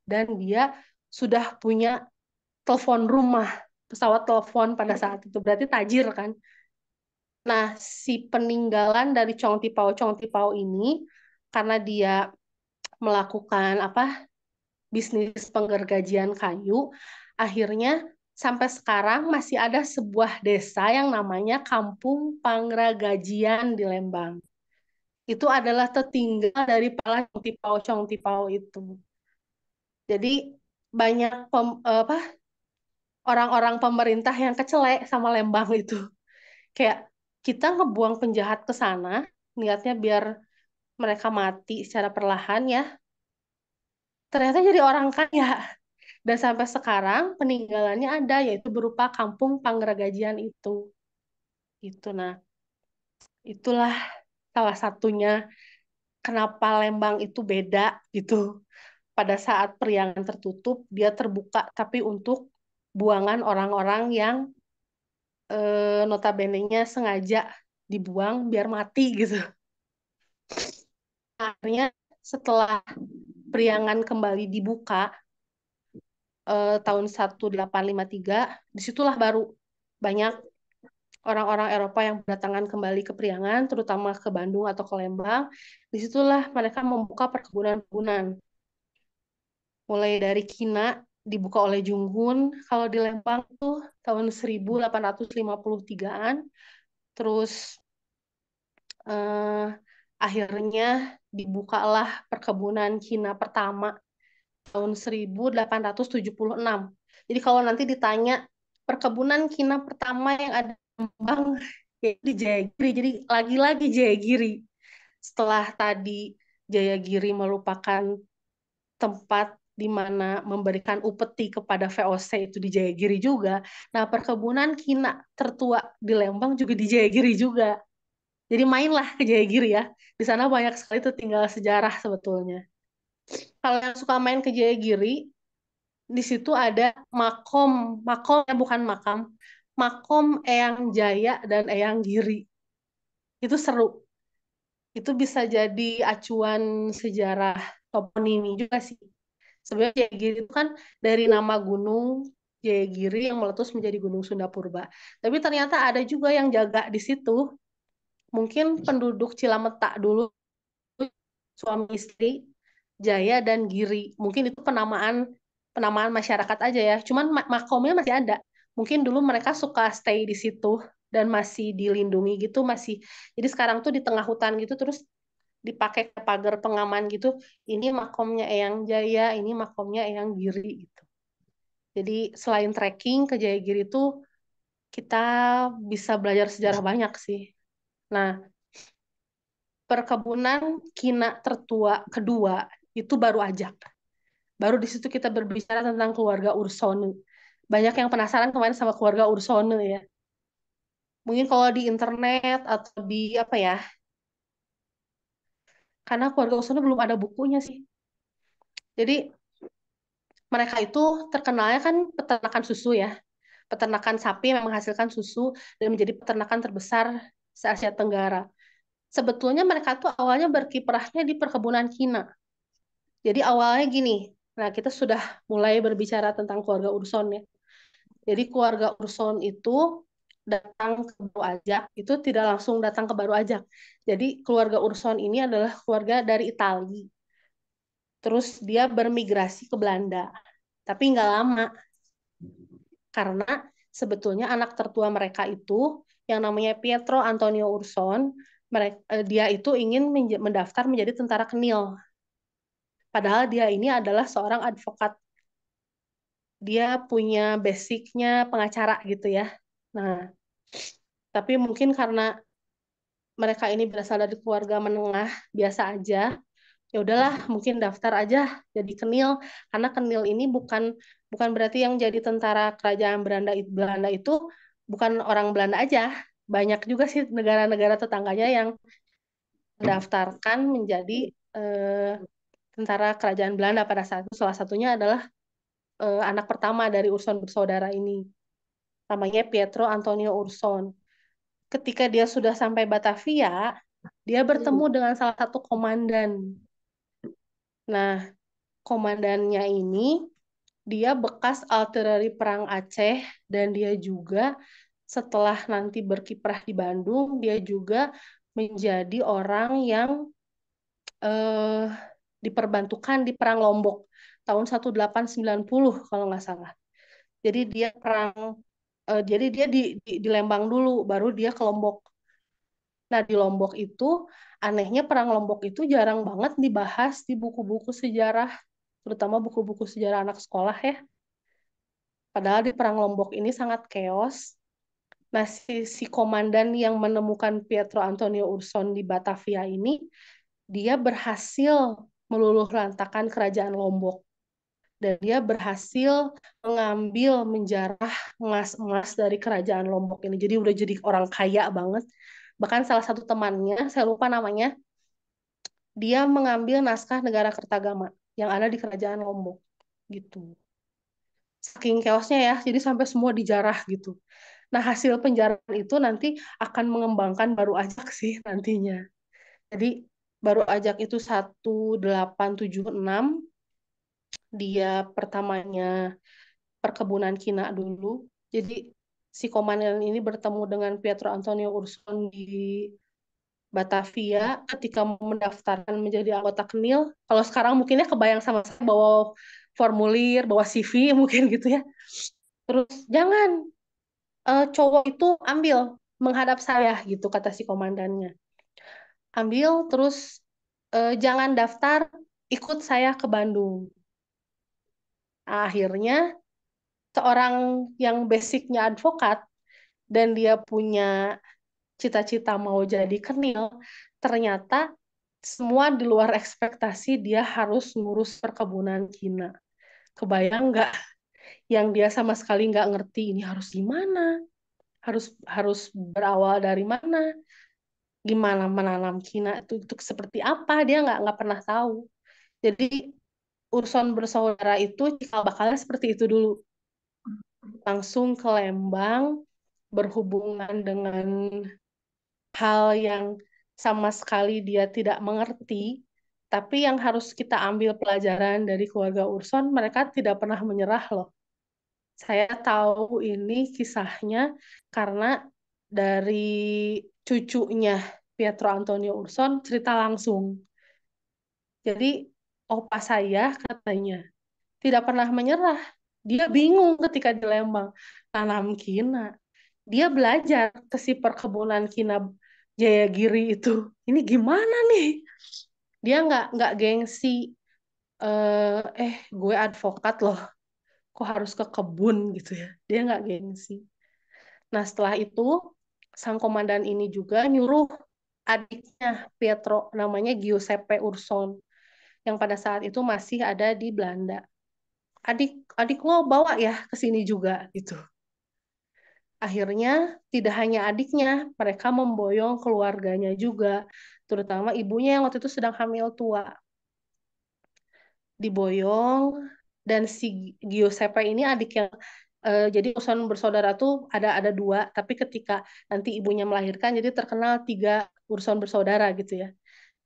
dan dia sudah punya telepon rumah, pesawat telepon pada saat itu. Berarti tajir kan? Nah, si peninggalan dari Chong Tipau ini karena dia melakukan apa? Bisnis penggergajian kayu, akhirnya sampai sekarang masih ada sebuah desa yang namanya Kampung Pangragajian di Lembang. Itu adalah tertinggal dari para Chong Tipau itu. Jadi banyak apa orang-orang pemerintah yang kecelek sama Lembang itu. Kayak kita ngebuang penjahat ke sana, niatnya biar mereka mati secara perlahan ya. Ternyata jadi orang kaya. Dan sampai sekarang peninggalannya ada, yaitu berupa kampung Pangragajian itu. Itu nah, itulah salah satunya kenapa Lembang itu beda gitu. Pada saat Priangan tertutup, dia terbuka tapi untuk buangan orang-orang yang notabene-nya sengaja dibuang biar mati gitu. Akhirnya setelah Priangan kembali dibuka tahun 1853, disitulah baru banyak orang-orang Eropa yang berdatangan kembali ke Priangan, terutama ke Bandung atau ke Lembang. Disitulah mereka membuka perkebunan-perkebunan. Mulai dari Kina dibuka oleh Junggun. Kalau di Lembang tuh tahun 1853-an. Terus eh, akhirnya dibukalah perkebunan Kina pertama tahun 1876. Jadi kalau nanti ditanya perkebunan Kina pertama yang ada di Lembang, ya di Jayagiri. Jadi lagi-lagi Jayagiri. Setelah tadi Jayagiri merupakan tempat di mana memberikan upeti kepada VOC itu di Jayagiri juga. Nah, perkebunan Kina tertua di Lembang juga di Jayagiri juga. Jadi mainlah ke Jayagiri ya. Di sana banyak sekali tuh tinggal sejarah sebetulnya. Kalau yang suka main ke Jayagiri, di situ ada makom bukan makam, makom Eyang Jaya dan Eyang Giri. Itu seru. Itu bisa jadi acuan sejarah toponimi juga sih. Sebenarnya Jayagiri itu kan dari nama gunung Jayagiri yang meletus menjadi Gunung Sunda Purba. Tapi ternyata ada juga yang jaga di situ. Mungkin penduduk Cilametak dulu suami istri Jaya dan Giri. Mungkin itu penamaan penamaan masyarakat aja ya. Cuman makomnya masih ada. Mungkin dulu mereka suka stay di situ dan masih dilindungi gitu masih. Jadi sekarang tuh di tengah hutan gitu terus dipakai pagar pengaman gitu. Ini makomnya Eyang Jaya, ini makomnya Eyang Giri gitu. Jadi selain trekking ke Jayagiri itu kita bisa belajar sejarah banyak sih. Nah, perkebunan Kina tertua kedua itu baru Ajak. Baru di situ kita berbicara tentang keluarga Ursone. Banyak yang penasaran kemarin sama keluarga Ursone ya. Mungkin kalau di internet atau di apa ya, karena keluarga Ursone belum ada bukunya sih. Jadi mereka itu terkenalnya kan peternakan susu ya. Peternakan sapi yang menghasilkan susu dan menjadi peternakan terbesar se-Asia Tenggara. Sebetulnya mereka tuh awalnya berkiprahnya di perkebunan Cina. Jadi awalnya gini, nah kita sudah mulai berbicara tentang keluarga Urson ya. Jadi keluarga Urson itu datang ke Baru Ajak, itu tidak langsung datang ke Baru Ajak. Jadi keluarga Urson ini adalah keluarga dari Itali. Terus dia bermigrasi ke Belanda. Tapi nggak lama, karena sebetulnya anak tertua mereka itu, yang namanya Pietro Antonio Urson, dia itu ingin mendaftar menjadi tentara Kenil. Padahal dia ini adalah seorang advokat. Dia punya basicnya pengacara gitu ya. Nah, tapi mungkin karena mereka ini berasal dari keluarga menengah biasa aja, ya udahlah mungkin daftar aja jadi Kenil, karena Kenil ini bukan bukan berarti yang jadi tentara kerajaan Belanda itu bukan orang Belanda aja, banyak juga sih negara-negara tetangganya yang mendaftarkan menjadi eh, tentara kerajaan Belanda pada saat itu. Salah satunya adalah anak pertama dari Urson bersaudara ini, namanya Pietro Antonio Urson. Ketika dia sudah sampai Batavia, dia bertemu dengan salah satu komandan. Nah, komandannya ini dia bekas artileri perang Aceh dan dia juga setelah nanti berkiprah di Bandung, dia juga menjadi orang yang eh, diperbantukan di perang Lombok tahun 1890 kalau nggak salah. Jadi dia jadi dia di Lembang dulu, baru dia ke Lombok. Nah, di Lombok itu, anehnya perang Lombok itu jarang banget dibahas di buku-buku sejarah, terutama buku-buku sejarah anak sekolah ya. Padahal di perang Lombok ini sangat chaos. Nah, si komandan yang menemukan Pietro Antonio Urson di Batavia ini, dia berhasil meluluhlantakkan kerajaan Lombok. Dan dia berhasil mengambil menjarah emas-emas dari kerajaan Lombok ini. Jadi udah jadi orang kaya banget. Bahkan salah satu temannya, saya lupa namanya, dia mengambil naskah negara Kertagama yang ada di kerajaan Lombok gitu. Saking chaosnya ya, jadi sampai semua dijarah gitu. Nah, hasil penjarahan itu nanti akan mengembangkan Baru Ajak sih nantinya. Jadi Baru Ajak itu 1876, dia pertamanya perkebunan Kina dulu. Jadi si komandan ini bertemu dengan Pietro Antonio Urson di Batavia ketika mendaftarkan menjadi anggota KNIL. Kalau sekarang mungkinnya kebayang sama saya bawa formulir, bawa CV mungkin gitu ya. Terus jangan cowok itu ambil menghadap saya gitu kata si komandannya. Ambil terus jangan daftar, ikut saya ke Bandung. Akhirnya seorang yang basicnya advokat dan dia punya cita-cita mau jadi kenil, ternyata semua di luar ekspektasi dia harus ngurus perkebunan Cina. Kebayang nggak? Yang dia sama sekali nggak ngerti ini harus gimana, harus harus berawal dari mana, gimana menanam Cina itu seperti apa dia nggak pernah tahu. Jadi urusan bersaudara itu cikal bakalnya seperti itu dulu. Langsung ke Lembang berhubungan dengan hal yang sama sekali dia tidak mengerti, tapi yang harus kita ambil pelajaran dari keluarga Urson, mereka tidak pernah menyerah loh. Saya tahu ini kisahnya karena dari cucunya Pietro Antonio Urson cerita langsung. Jadi opa saya katanya tidak pernah menyerah. Dia bingung ketika di Lembang tanam kina. Dia belajar ke si perkebunan kina Jayagiri itu. Ini gimana nih? Dia nggak gengsi. Gue advokat loh. Kok harus ke kebun gitu ya? Dia nggak gengsi. Nah setelah itu sang komandan ini juga nyuruh adiknya Pietro namanya Giuseppe Urson yang pada saat itu masih ada di Belanda. Adik adik lo bawa ya ke sini juga gitu. Akhirnya tidak hanya adiknya, mereka memboyong keluarganya juga, terutama ibunya yang waktu itu sedang hamil tua. Diboyong dan si Giuseppe ini adik yang jadi urusan bersaudara tuh ada dua, tapi ketika nanti ibunya melahirkan jadi terkenal tiga urusan bersaudara gitu ya.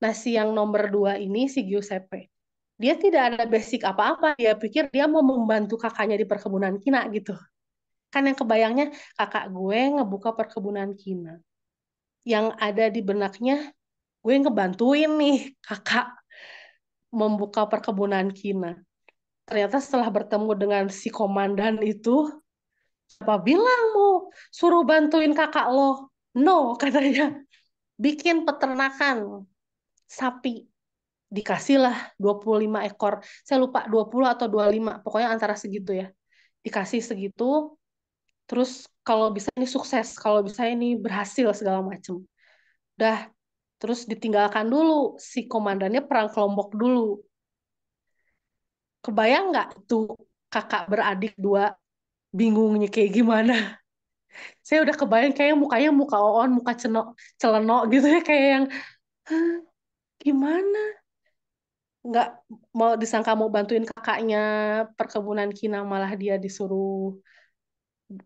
Nah si yang nomor dua ini si Giuseppe, dia tidak ada basic apa-apa, dia pikir dia mau membantu kakaknya di perkebunan kina gitu. Kan yang kebayangnya kakak gue ngebuka perkebunan kina. Yang ada di benaknya, gue ngebantuin nih kakak membuka perkebunan kina. Ternyata setelah bertemu dengan si komandan itu, apa bilang mau suruh bantuin kakak lo? No, katanya. Bikin peternakan sapi. Dikasihlah 25 ekor. Saya lupa 20 atau 25. Pokoknya antara segitu ya. Dikasih segitu, terus kalau bisa ini sukses, kalau bisa ini berhasil segala macam. Udah, terus ditinggalkan dulu si komandannya perang kelompok dulu. Kebayang nggak tuh kakak beradik dua bingungnya kayak gimana? Saya udah kebayang kayak mukanya muka Oon, muka celenok gitu ya kayak yang "Hah, gimana? Nggak mau disangka mau bantuin kakaknya perkebunan Kina malah dia disuruh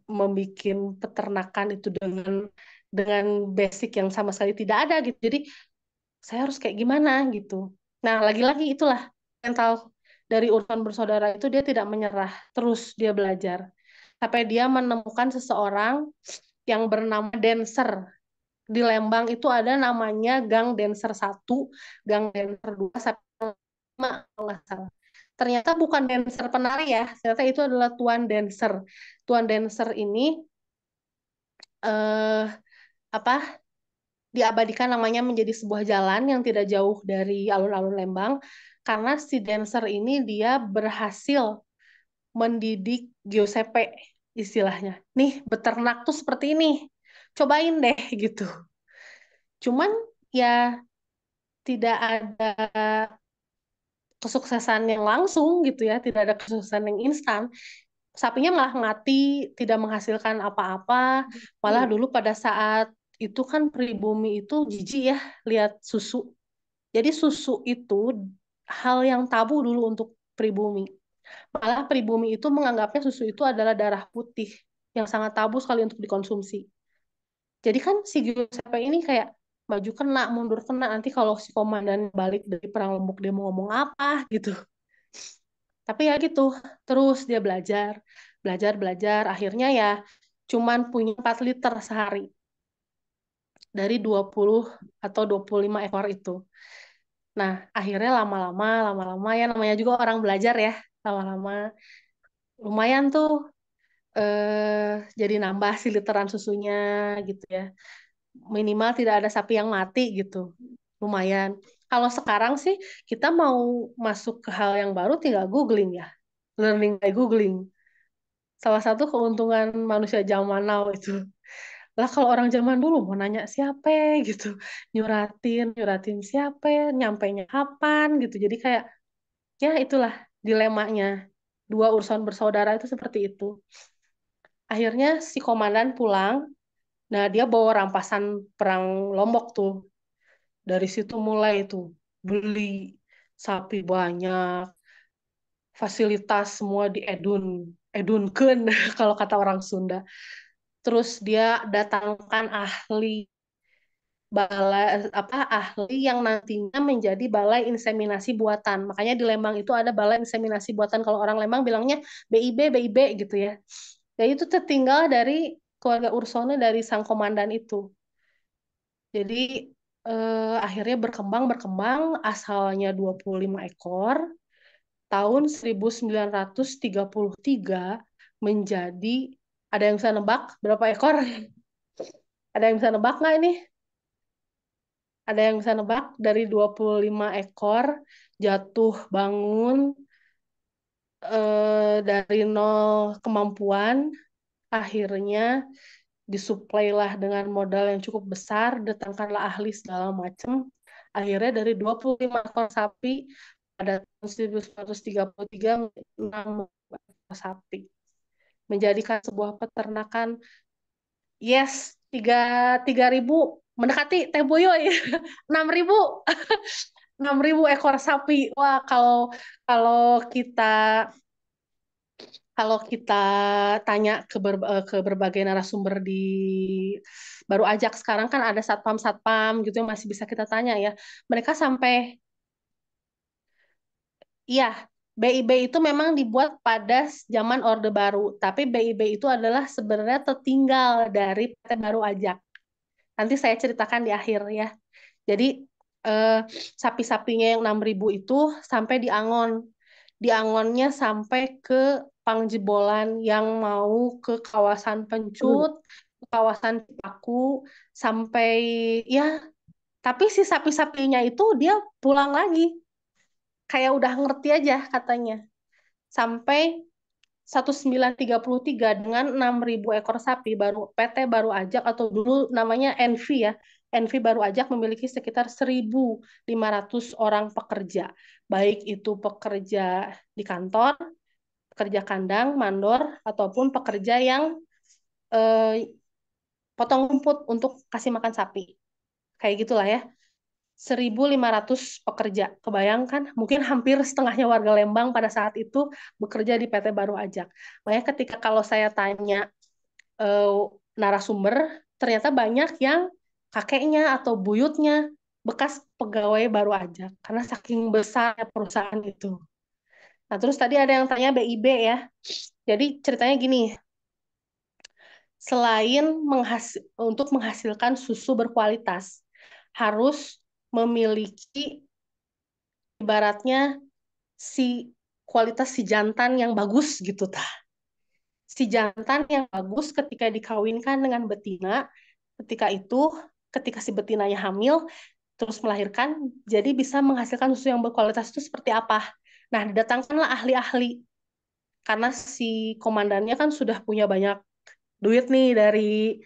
membuat peternakan itu dengan basic yang sama sekali tidak ada gitu. Jadi saya harus kayak gimana gitu. Nah, lagi-lagi itulah mental dari urusan bersaudara itu dia tidak menyerah, terus dia belajar. Sampai dia menemukan seseorang yang bernama Dancer. Di Lembang itu ada namanya Gang Dancer satu, Gang Dancer 2, sampai 5 kalau nggak salah. Ternyata bukan dancer penari ya, ternyata itu adalah Tuan Dancer. Tuan Dancer ini eh, apa diabadikan namanya menjadi sebuah jalan yang tidak jauh dari alun-alun Lembang karena si dancer ini dia berhasil mendidik Giuseppe istilahnya. Nih, beternak tuh seperti ini. Cobain deh gitu. Cuman ya tidak ada kesuksesan yang langsung gitu ya, tidak ada kesuksesan yang instan. Sapinya malah mati, tidak menghasilkan apa-apa. Malah dulu pada saat itu kan pribumi itu jijik ya lihat susu. Jadi susu itu hal yang tabu dulu untuk pribumi. Malah pribumi itu menganggapnya susu itu adalah darah putih yang sangat tabu sekali untuk dikonsumsi. Jadi kan si Giuseppe ini kayak maju kena, mundur kena. Nanti kalau si komandan balik dari perang Lombok dia mau ngomong apa gitu. Tapi ya gitu, terus dia belajar, belajar, belajar. Akhirnya ya cuman punya 4 liter sehari dari 20 atau 25 ekor itu. Nah, akhirnya lama-lama ya namanya juga orang belajar ya, lama-lama lumayan tuh jadi nambah si literan susunya gitu ya. Minimal tidak ada sapi yang mati gitu. Lumayan. Kalau sekarang sih kita mau masuk ke hal yang baru tinggal googling ya. Learning by googling. Salah satu keuntungan manusia zaman now itu. Lah kalau orang zaman dulu mau nanya siapa gitu. Nyuratin siapa, nyampainya kapan gitu. Jadi kayak ya itulah dilemanya. Dua urusan bersaudara itu seperti itu. Akhirnya si komandan pulang. Nah, dia bawa rampasan perang Lombok tuh. Dari situ mulai tuh beli sapi banyak, fasilitas semua edunkeun kalau kata orang Sunda. Terus dia datangkan ahli yang nantinya menjadi balai inseminasi buatan. Makanya di Lembang itu ada balai inseminasi buatan. Kalau orang Lembang bilangnya BIB gitu ya. Ya itu tertinggal dari keluarga Ursone dari sang komandan itu. Jadi akhirnya berkembang asalnya 25 ekor. Tahun 1933 menjadi, ada yang bisa nebak berapa ekor? Ada yang bisa nebak nggak ini? Ada yang bisa nebak dari 25 ekor jatuh bangun dari nol kemampuan, akhirnya disuplailah dengan modal yang cukup besar, datangkanlah ahli segala macam. Akhirnya dari 25 ekor sapi pada tahun 1933 6 ekor sapi. Menjadikan sebuah peternakan, yes, 3.000 mendekati Teh Boyo ya. 6.000 6.000 ekor sapi. Wah, kalau kalau kita kalau kita tanya ke berbagai narasumber di baru ajak sekarang kan ada satpam-satpam gitu yang masih bisa kita tanya ya. Mereka sampai, iya, BIB itu memang dibuat pada zaman Orde Baru, tapi BIB itu adalah sebenarnya tertinggal dari PT Baru Ajak. Nanti saya ceritakan di akhir ya. Jadi eh, sapi-sapinya yang 6.000 itu sampai di Angon. Di Angonnya sampai ke Pangjebolan yang mau ke kawasan Pencut, ke kawasan Cipaku, sampai ya, tapi si sapi-sapinya itu dia pulang lagi. Kayak udah ngerti aja katanya. Sampai 1933 dengan 6.000 ekor sapi baru PT Baru Ajak atau dulu namanya Envi ya. Envi Baru Ajak memiliki sekitar 1.500 orang pekerja. Baik itu pekerja di kantor, pekerja kandang, mandor, ataupun pekerja yang eh, potong rumput untuk kasih makan sapi. Kayak gitulah ya. 1.500 pekerja. Kebayangkan, mungkin hampir setengahnya warga Lembang pada saat itu bekerja di PT Baru Ajak. Makanya ketika kalau saya tanya eh, narasumber, ternyata banyak yang kakeknya atau buyutnya bekas pegawai Baru Ajak. Karena saking besar perusahaan itu. Nah, terus tadi ada yang tanya BIB ya. Jadi ceritanya gini, selain untuk menghasilkan susu berkualitas, harus memiliki ibaratnya si kualitas si jantan yang bagus gitu tah. Si jantan yang bagus ketika dikawinkan dengan betina, ketika itu ketika si betinanya hamil terus melahirkan, jadi bisa menghasilkan susu yang berkualitas itu seperti apa. Nah, didatangkanlah ahli-ahli karena si komandannya kan sudah punya banyak duit nih dari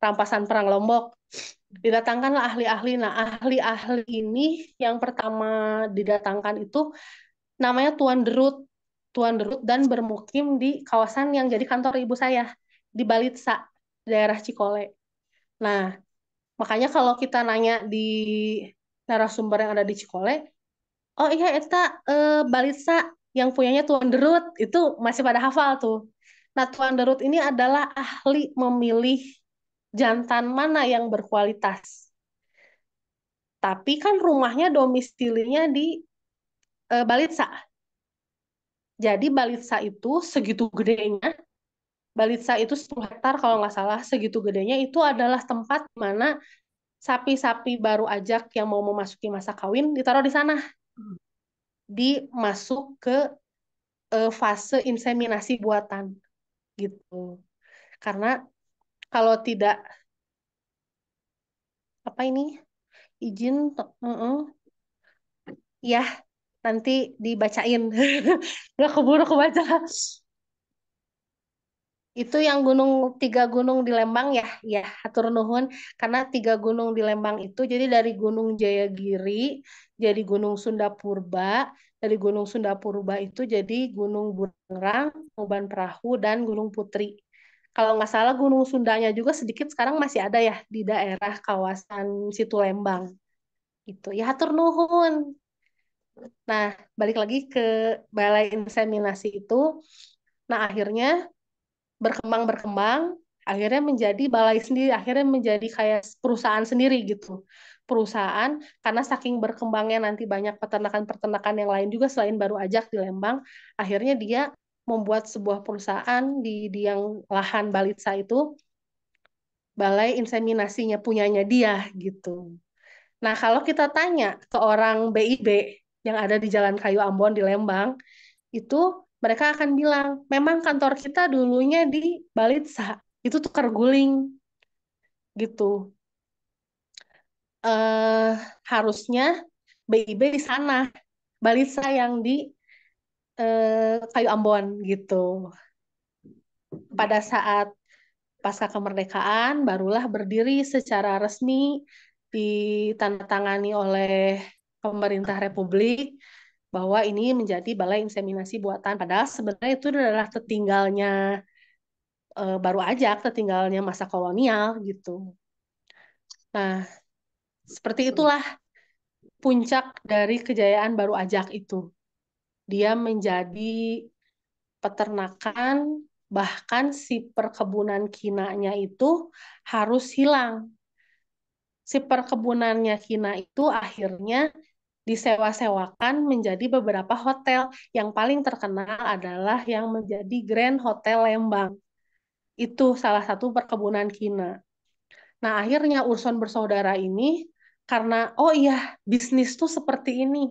rampasan perang Lombok. Didatangkanlah ahli-ahli. Nah, ahli-ahli ini yang pertama didatangkan itu namanya Tuan Derut. Tuan Derut dan bermukim di kawasan yang jadi kantor ibu saya, di Balitsa, daerah Cikole. Nah, makanya kalau kita nanya di narasumber yang ada di Cikole, oh iya, eta Balitsa yang punyanya Tuan Derut, itu masih pada hafal tuh. Nah, Tuan Derut ini adalah ahli memilih jantan mana yang berkualitas. Tapi kan rumahnya domisilinya di Balitsa. Jadi Balitsa itu segitu gedenya Balitsa itu 10 hektar kalau nggak salah, segitu gedenya. Itu adalah tempat di mana sapi-sapi baru ajak yang mau memasuki masa kawin ditaruh di sana, dimasuk ke fase inseminasi buatan gitu. Karena kalau tidak apa ini izin, ya nanti dibacain. Nggak keburu kebaca. Itu yang tiga gunung di Lembang ya, ya hatur nuhun. Karena tiga gunung di Lembang itu jadi dari Gunung Jayagiri, jadi Gunung Sunda Purba, dari Gunung Sunda Purba itu jadi Gunung Burangrang, Uban Perahu, dan Gunung Putri. Kalau nggak salah Gunung Sundanya juga sedikit sekarang masih ada ya di daerah kawasan situ Lembang. Gitu ya hatur nuhun. Nah, balik lagi ke balai inseminasi itu. Nah, akhirnya berkembang akhirnya menjadi balai sendiri, akhirnya menjadi kayak perusahaan sendiri gitu, perusahaan. Karena saking berkembangnya nanti banyak peternakan-peternakan yang lain juga selain baru ajak di Lembang, akhirnya dia membuat sebuah perusahaan di yang lahan Balitsa itu, balai inseminasinya punyanya dia gitu. Nah, kalau kita tanya ke orang BIB yang ada di Jalan Kayu Ambon di Lembang, itu mereka akan bilang, memang kantor kita dulunya di Balitsa, itu tukar guling gitu. Eh Harusnya BIB di sana, Balitsa yang di Kayu Ambon gitu. Pada saat pasca kemerdekaan, barulah berdiri secara resmi ditandatangani oleh pemerintah Republik bahwa ini menjadi Balai Inseminasi Buatan. Padahal sebenarnya itu adalah tertinggalnya baru ajak, tertinggalnya masa kolonial gitu. Nah, seperti itulah puncak dari kejayaan baru ajak itu. Dia menjadi peternakan, bahkan si perkebunan kinanya itu harus hilang. Si perkebunannya kina itu akhirnya disewa-sewakan menjadi beberapa hotel. Yang paling terkenal adalah yang menjadi Grand Hotel Lembang. Itu salah satu perkebunan kina. Nah, akhirnya Urson bersaudara ini karena oh iya, bisnis tuh seperti ini.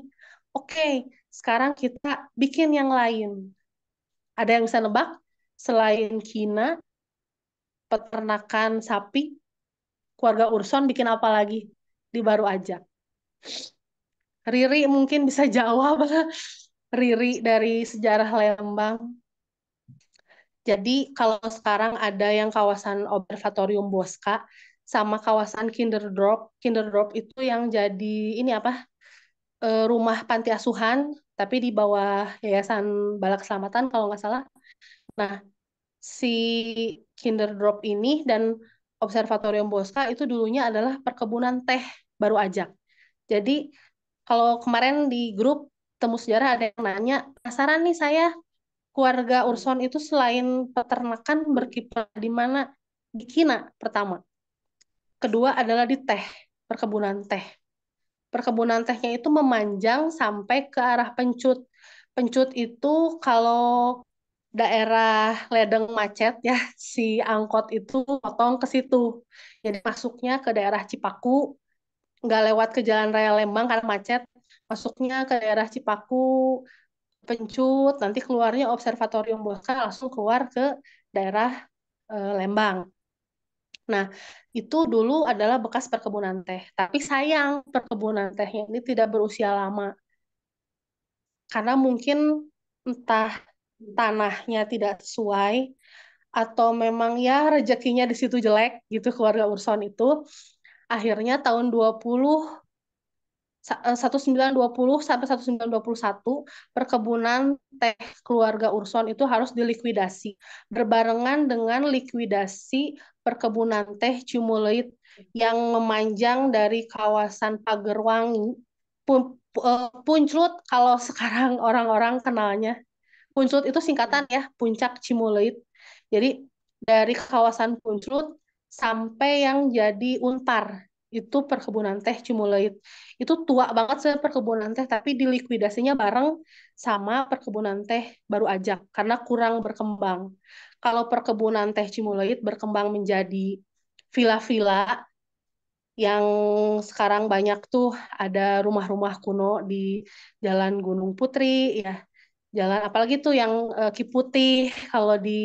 Oke, sekarang kita bikin yang lain. Ada yang bisa nebak? Selain kina, peternakan sapi, keluarga Urson bikin apa lagi di Baru Aja? Riri mungkin bisa jawab. Riri dari sejarah Lembang. Jadi kalau sekarang ada yang kawasan Observatorium Bosca sama kawasan Kinderdorp. Kinderdorp itu yang jadi ini apa? Rumah panti asuhan tapi di bawah Yayasan Bala Keselamatan kalau nggak salah. Nah, si Kinderdorp ini dan Observatorium Bosca itu dulunya adalah perkebunan teh baru ajak. Jadi kalau kemarin di grup Temu Sejarah ada yang nanya, penasaran nih saya, keluarga Urson itu selain peternakan berkiprah di mana? Di Kina pertama. Kedua adalah di teh, perkebunan teh. Perkebunan tehnya itu memanjang sampai ke arah Pencut. Pencut itu kalau daerah Ledeng macet ya, si angkot itu potong ke situ. Jadi masuknya ke daerah Cipaku, nggak lewat ke Jalan Raya Lembang karena macet. Masuknya ke daerah Cipaku, Pencut, nanti keluarnya Observatorium Bosca langsung keluar ke daerah Lembang. Nah, itu dulu adalah bekas perkebunan teh. Tapi sayang, perkebunan tehnya ini tidak berusia lama. Karena mungkin entah tanahnya tidak sesuai, atau memang ya rezekinya di situ jelek gitu keluarga Urson itu. Akhirnya tahun 1920 sampai 1921 perkebunan teh keluarga Urson itu harus dilikuidasi berbarengan dengan likuidasi perkebunan teh Cumuleid yang memanjang dari kawasan Pagerwangi, Punclut kalau sekarang orang-orang kenalnya. Punclut itu singkatan ya, Puncak Cimuleid. Jadi dari kawasan Punclut sampai yang jadi Untar, itu perkebunan teh Cimuleid. Itu tua banget sih perkebunan teh, tapi dilikuidasinya bareng sama perkebunan teh baru ajak karena kurang berkembang. kalau perkebunan teh Cimuloid berkembang menjadi villa-villa yang sekarang banyak tuh ada rumah-rumah kuno di Jalan Gunung Putri ya. Jalan apalagi tuh yang Kiputih kalau di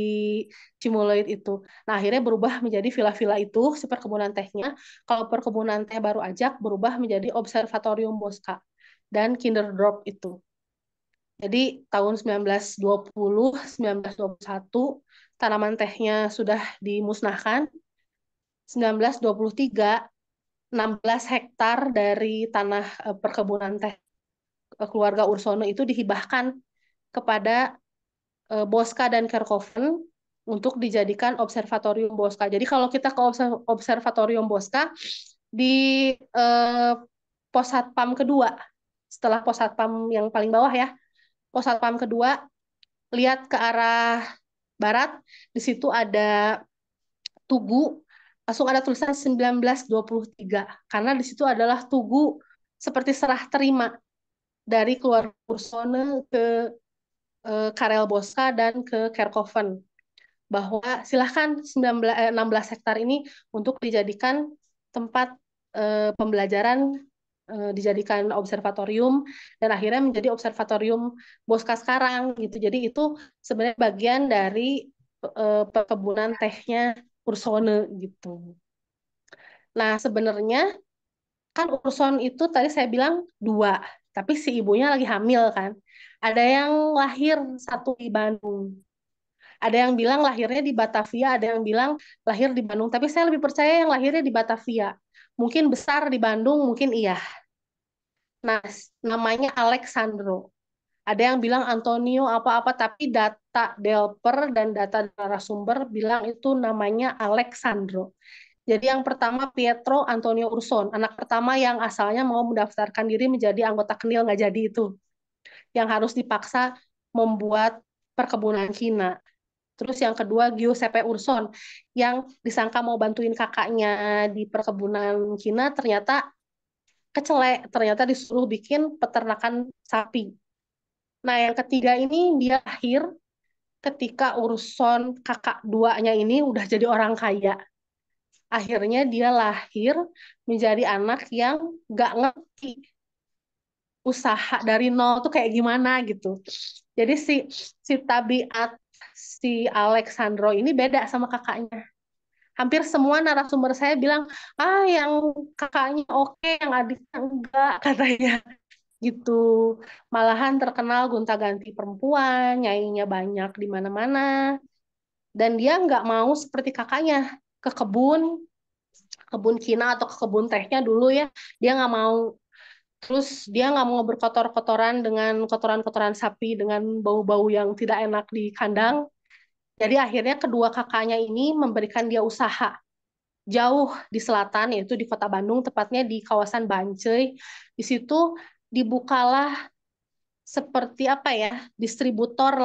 Cimuloid itu. Nah, akhirnya berubah menjadi villa-villa itu si perkebunan tehnya. Kalau perkebunan teh baru ajak berubah menjadi Observatorium Bosca dan Kinderdorp itu. Jadi tahun 1920, 1921 tanaman tehnya sudah dimusnahkan. 1923 16 hektar dari tanah perkebunan teh keluarga Ursono itu dihibahkan kepada Bosca dan Kerkhoven untuk dijadikan observatorium Bosca. Jadi kalau kita ke observatorium Bosca di pos satpam kedua, setelah pos satpam yang paling bawah ya, pos satpam kedua lihat ke arah barat, di situ ada tugu, langsung ada tulisan 1923 karena di situ adalah tugu seperti serah terima dari keluarga Ursone ke Karel Bosca dan ke Kerkhoven bahwa silahkan 16 hektar ini untuk dijadikan tempat pembelajaran, dijadikan observatorium dan akhirnya menjadi observatorium Bosca sekarang gitu. Jadi itu sebenarnya bagian dari perkebunan tehnya Ursone gitu. Nah, sebenarnya kan Urson itu tadi saya bilang dua, tapi si ibunya lagi hamil kan. Ada yang lahir satu di Bandung. Ada yang bilang lahirnya di Batavia, ada yang bilang lahir di Bandung. Tapi saya lebih percaya yang lahirnya di Batavia. Mungkin besar di Bandung, mungkin iya. Nah, namanya Alexandro. Ada yang bilang Antonio apa-apa, tapi data Delper dan data narasumber bilang itu namanya Alexandro. Jadi yang pertama Pietro Antonio Urson, anak pertama yang asalnya mau mendaftarkan diri menjadi anggota KNIL nggak jadi itu, yang harus dipaksa membuat perkebunan Cina. Terus yang kedua Giuseppe Urson, yang disangka mau bantuin kakaknya di perkebunan Cina, ternyata kecelek, ternyata disuruh bikin peternakan sapi. Nah yang ketiga ini dia lahir ketika Urson kakak duanya ini udah jadi orang kaya. Akhirnya dia lahir menjadi anak yang gak ngerti usaha dari nol tuh kayak gimana gitu. Jadi si tabiat si Alexandro ini beda sama kakaknya. Hampir semua narasumber saya bilang, ah yang kakaknya oke, yang adiknya enggak, katanya gitu. Malahan terkenal gonta-ganti perempuan, nyainya banyak di mana-mana. Dan dia nggak mau seperti kakaknya ke kebun Cina atau ke kebun tehnya dulu ya, dia nggak mau. Terus dia nggak mau berkotor-kotoran dengan kotoran-kotoran sapi dengan bau-bau yang tidak enak di kandang. Jadi akhirnya kedua kakaknya ini memberikan dia usaha jauh di selatan, yaitu di kota Bandung, tepatnya di kawasan Bancai. Di situ dibukalah seperti apa ya, distributor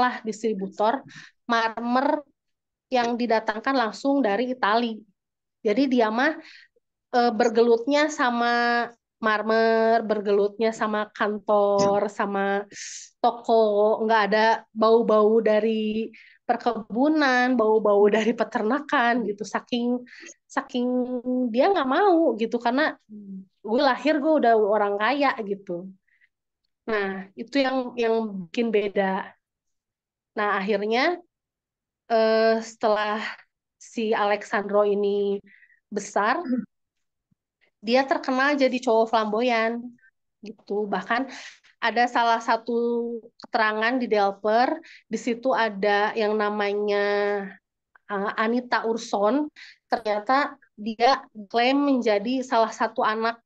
marmer yang didatangkan langsung dari Itali. Jadi dia mah bergelutnya sama marmer, bergelutnya sama kantor, sama toko, nggak ada bau-bau dari perkebunan, bau-bau dari peternakan gitu. Saking saking dia nggak mau gitu karena gue lahir gue udah orang kaya gitu. Nah itu yang bikin beda. Nah akhirnya setelah si Alexandro ini besar, dia terkenal jadi cowok flamboyan gitu. Bahkan ada salah satu keterangan di Delper, di situ ada yang namanya Anita Urson, ternyata dia klaim menjadi salah satu anak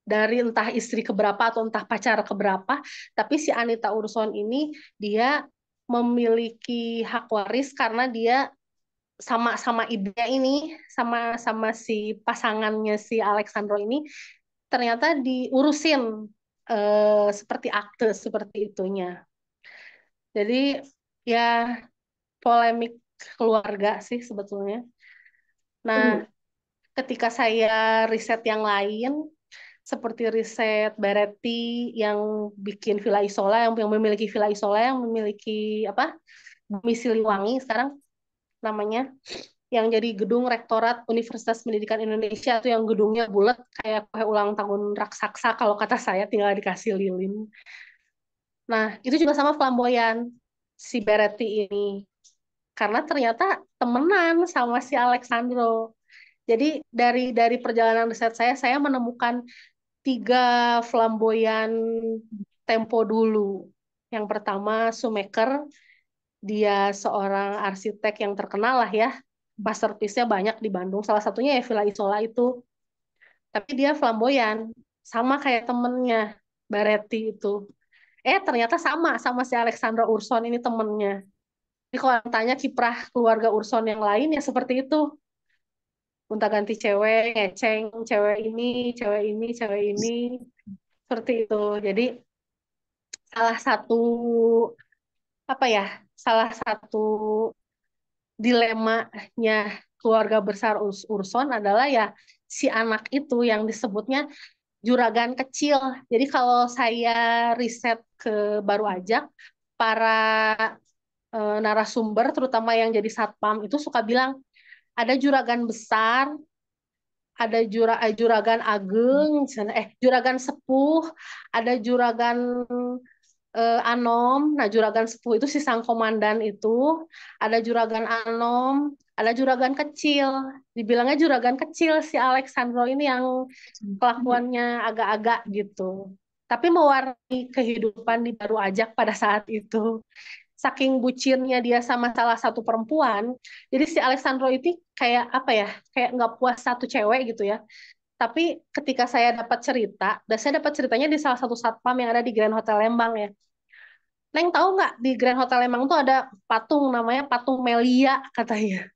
dari entah istri keberapa atau entah pacar keberapa, tapi si Anita Urson ini dia memiliki hak waris karena dia sama ibunya ini, sama si pasangannya si Alexandro ini ternyata diurusin seperti akte seperti itunya. Jadi ya polemik keluarga sih sebetulnya. Nah, ketika saya riset yang lain seperti riset Beretti yang bikin Villa Isola, yang memiliki Villa Isola, yang memiliki apa Bumi Siliwangi sekarang, namanya, yang jadi gedung Rektorat Universitas Pendidikan Indonesia tuh yang gedungnya bulat kayak kue ulang tahun raksasa kalau kata saya tinggal dikasih lilin. Nah, itu juga sama flamboyan si Beretti ini. Karena ternyata temenan sama si Alexandro. Jadi dari perjalanan riset saya menemukan 3 flamboyan tempo dulu. Yang pertama Shoemaker, dia seorang arsitek yang terkenal lah ya. Masterpiece-nya banyak di Bandung. Salah satunya ya Villa Isola itu. Tapi dia flamboyan, sama kayak temennya Baretti itu. Ternyata sama si Alexandra Urson ini temennya. Jadi kalau tanya kiprah keluarga Urson yang lain ya seperti itu. Gonta-ganti cewek, ngeceng cewek ini, cewek ini. Seperti itu. Jadi salah satu apa ya? Salah satu dilemanya keluarga besar Urson adalah ya si anak itu yang disebutnya juragan kecil. Jadi kalau saya riset ke Baru Ajak, para narasumber terutama yang jadi satpam itu suka bilang ada juragan besar, ada juragan ageng, juragan sepuh, ada juragan Anom. Nah, juragan sepuh itu si sang komandan itu, ada juragan Anom, ada juragan kecil. Dibilangnya juragan kecil si Alexandro ini yang kelakuannya agak-agak gitu. Tapi mewarnai kehidupan di Baru Ajak pada saat itu. Saking bucinnya dia sama salah satu perempuan, jadi si Alexandro itu kayak apa ya, kayak nggak puas satu cewek gitu ya. Tapi ketika saya dapat cerita, dan saya dapat ceritanya di salah satu satpam yang ada di Grand Hotel Lembang ya. Neng tahu nggak di Grand Hotel Lembang tuh ada patung namanya patung Melia katanya.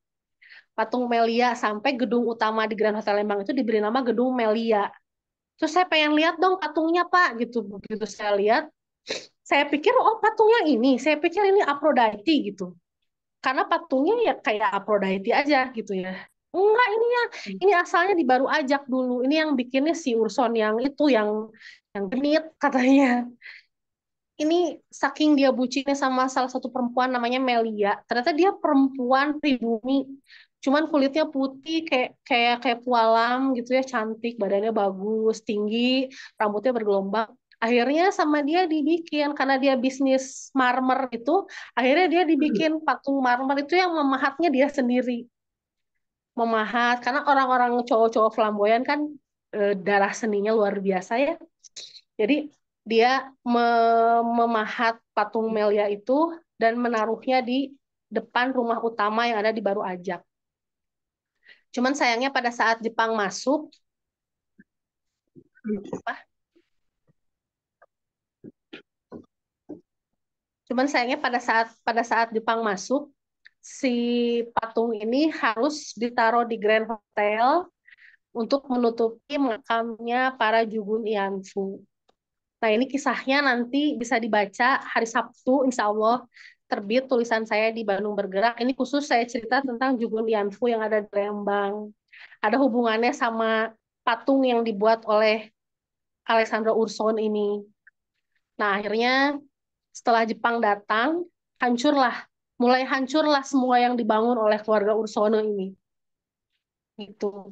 Patung Melia sampai gedung utama di Grand Hotel Lembang itu diberi nama gedung Melia. Terus saya pengen lihat dong patungnya Pak gitu. Begitu saya lihat, saya pikir oh patungnya ini, saya pikir ini Aphrodite gitu. Karena patungnya ya kayak Aphrodite aja gitu ya. Enggak, ini asalnya di Baru Ajak dulu. Ini yang bikinnya si Urson yang itu yang genit katanya. Ini saking dia bucinnya sama salah satu perempuan namanya Melia. Ternyata dia perempuan pribumi. Cuman kulitnya putih kayak pualam gitu ya, cantik, badannya bagus, tinggi, rambutnya bergelombang. Akhirnya sama dia dibikin karena dia bisnis marmer itu, akhirnya dia dibikin patung marmer itu yang memahatnya dia sendiri. Memahat karena orang-orang cowok-cowok flamboyan kan darah seninya luar biasa ya. Jadi dia memahat patung Melia itu dan menaruhnya di depan rumah utama yang ada di Baru Ajak. Cuman sayangnya pada saat Jepang masuk, cuman sayangnya pada saat Jepang masuk, si patung ini harus ditaruh di Grand Hotel untuk menutupi makamnya para Jugun Ianfu. Nah, ini kisahnya nanti bisa dibaca hari Sabtu, insya Allah terbit tulisan saya di Bandung Bergerak. Ini khusus saya cerita tentang Jugun Lianfu yang ada di Lembang. Ada hubungannya sama patung yang dibuat oleh Alexandra Urson ini. Nah, akhirnya setelah Jepang datang, mulai hancurlah semua yang dibangun oleh keluarga Ursono ini. Gitu.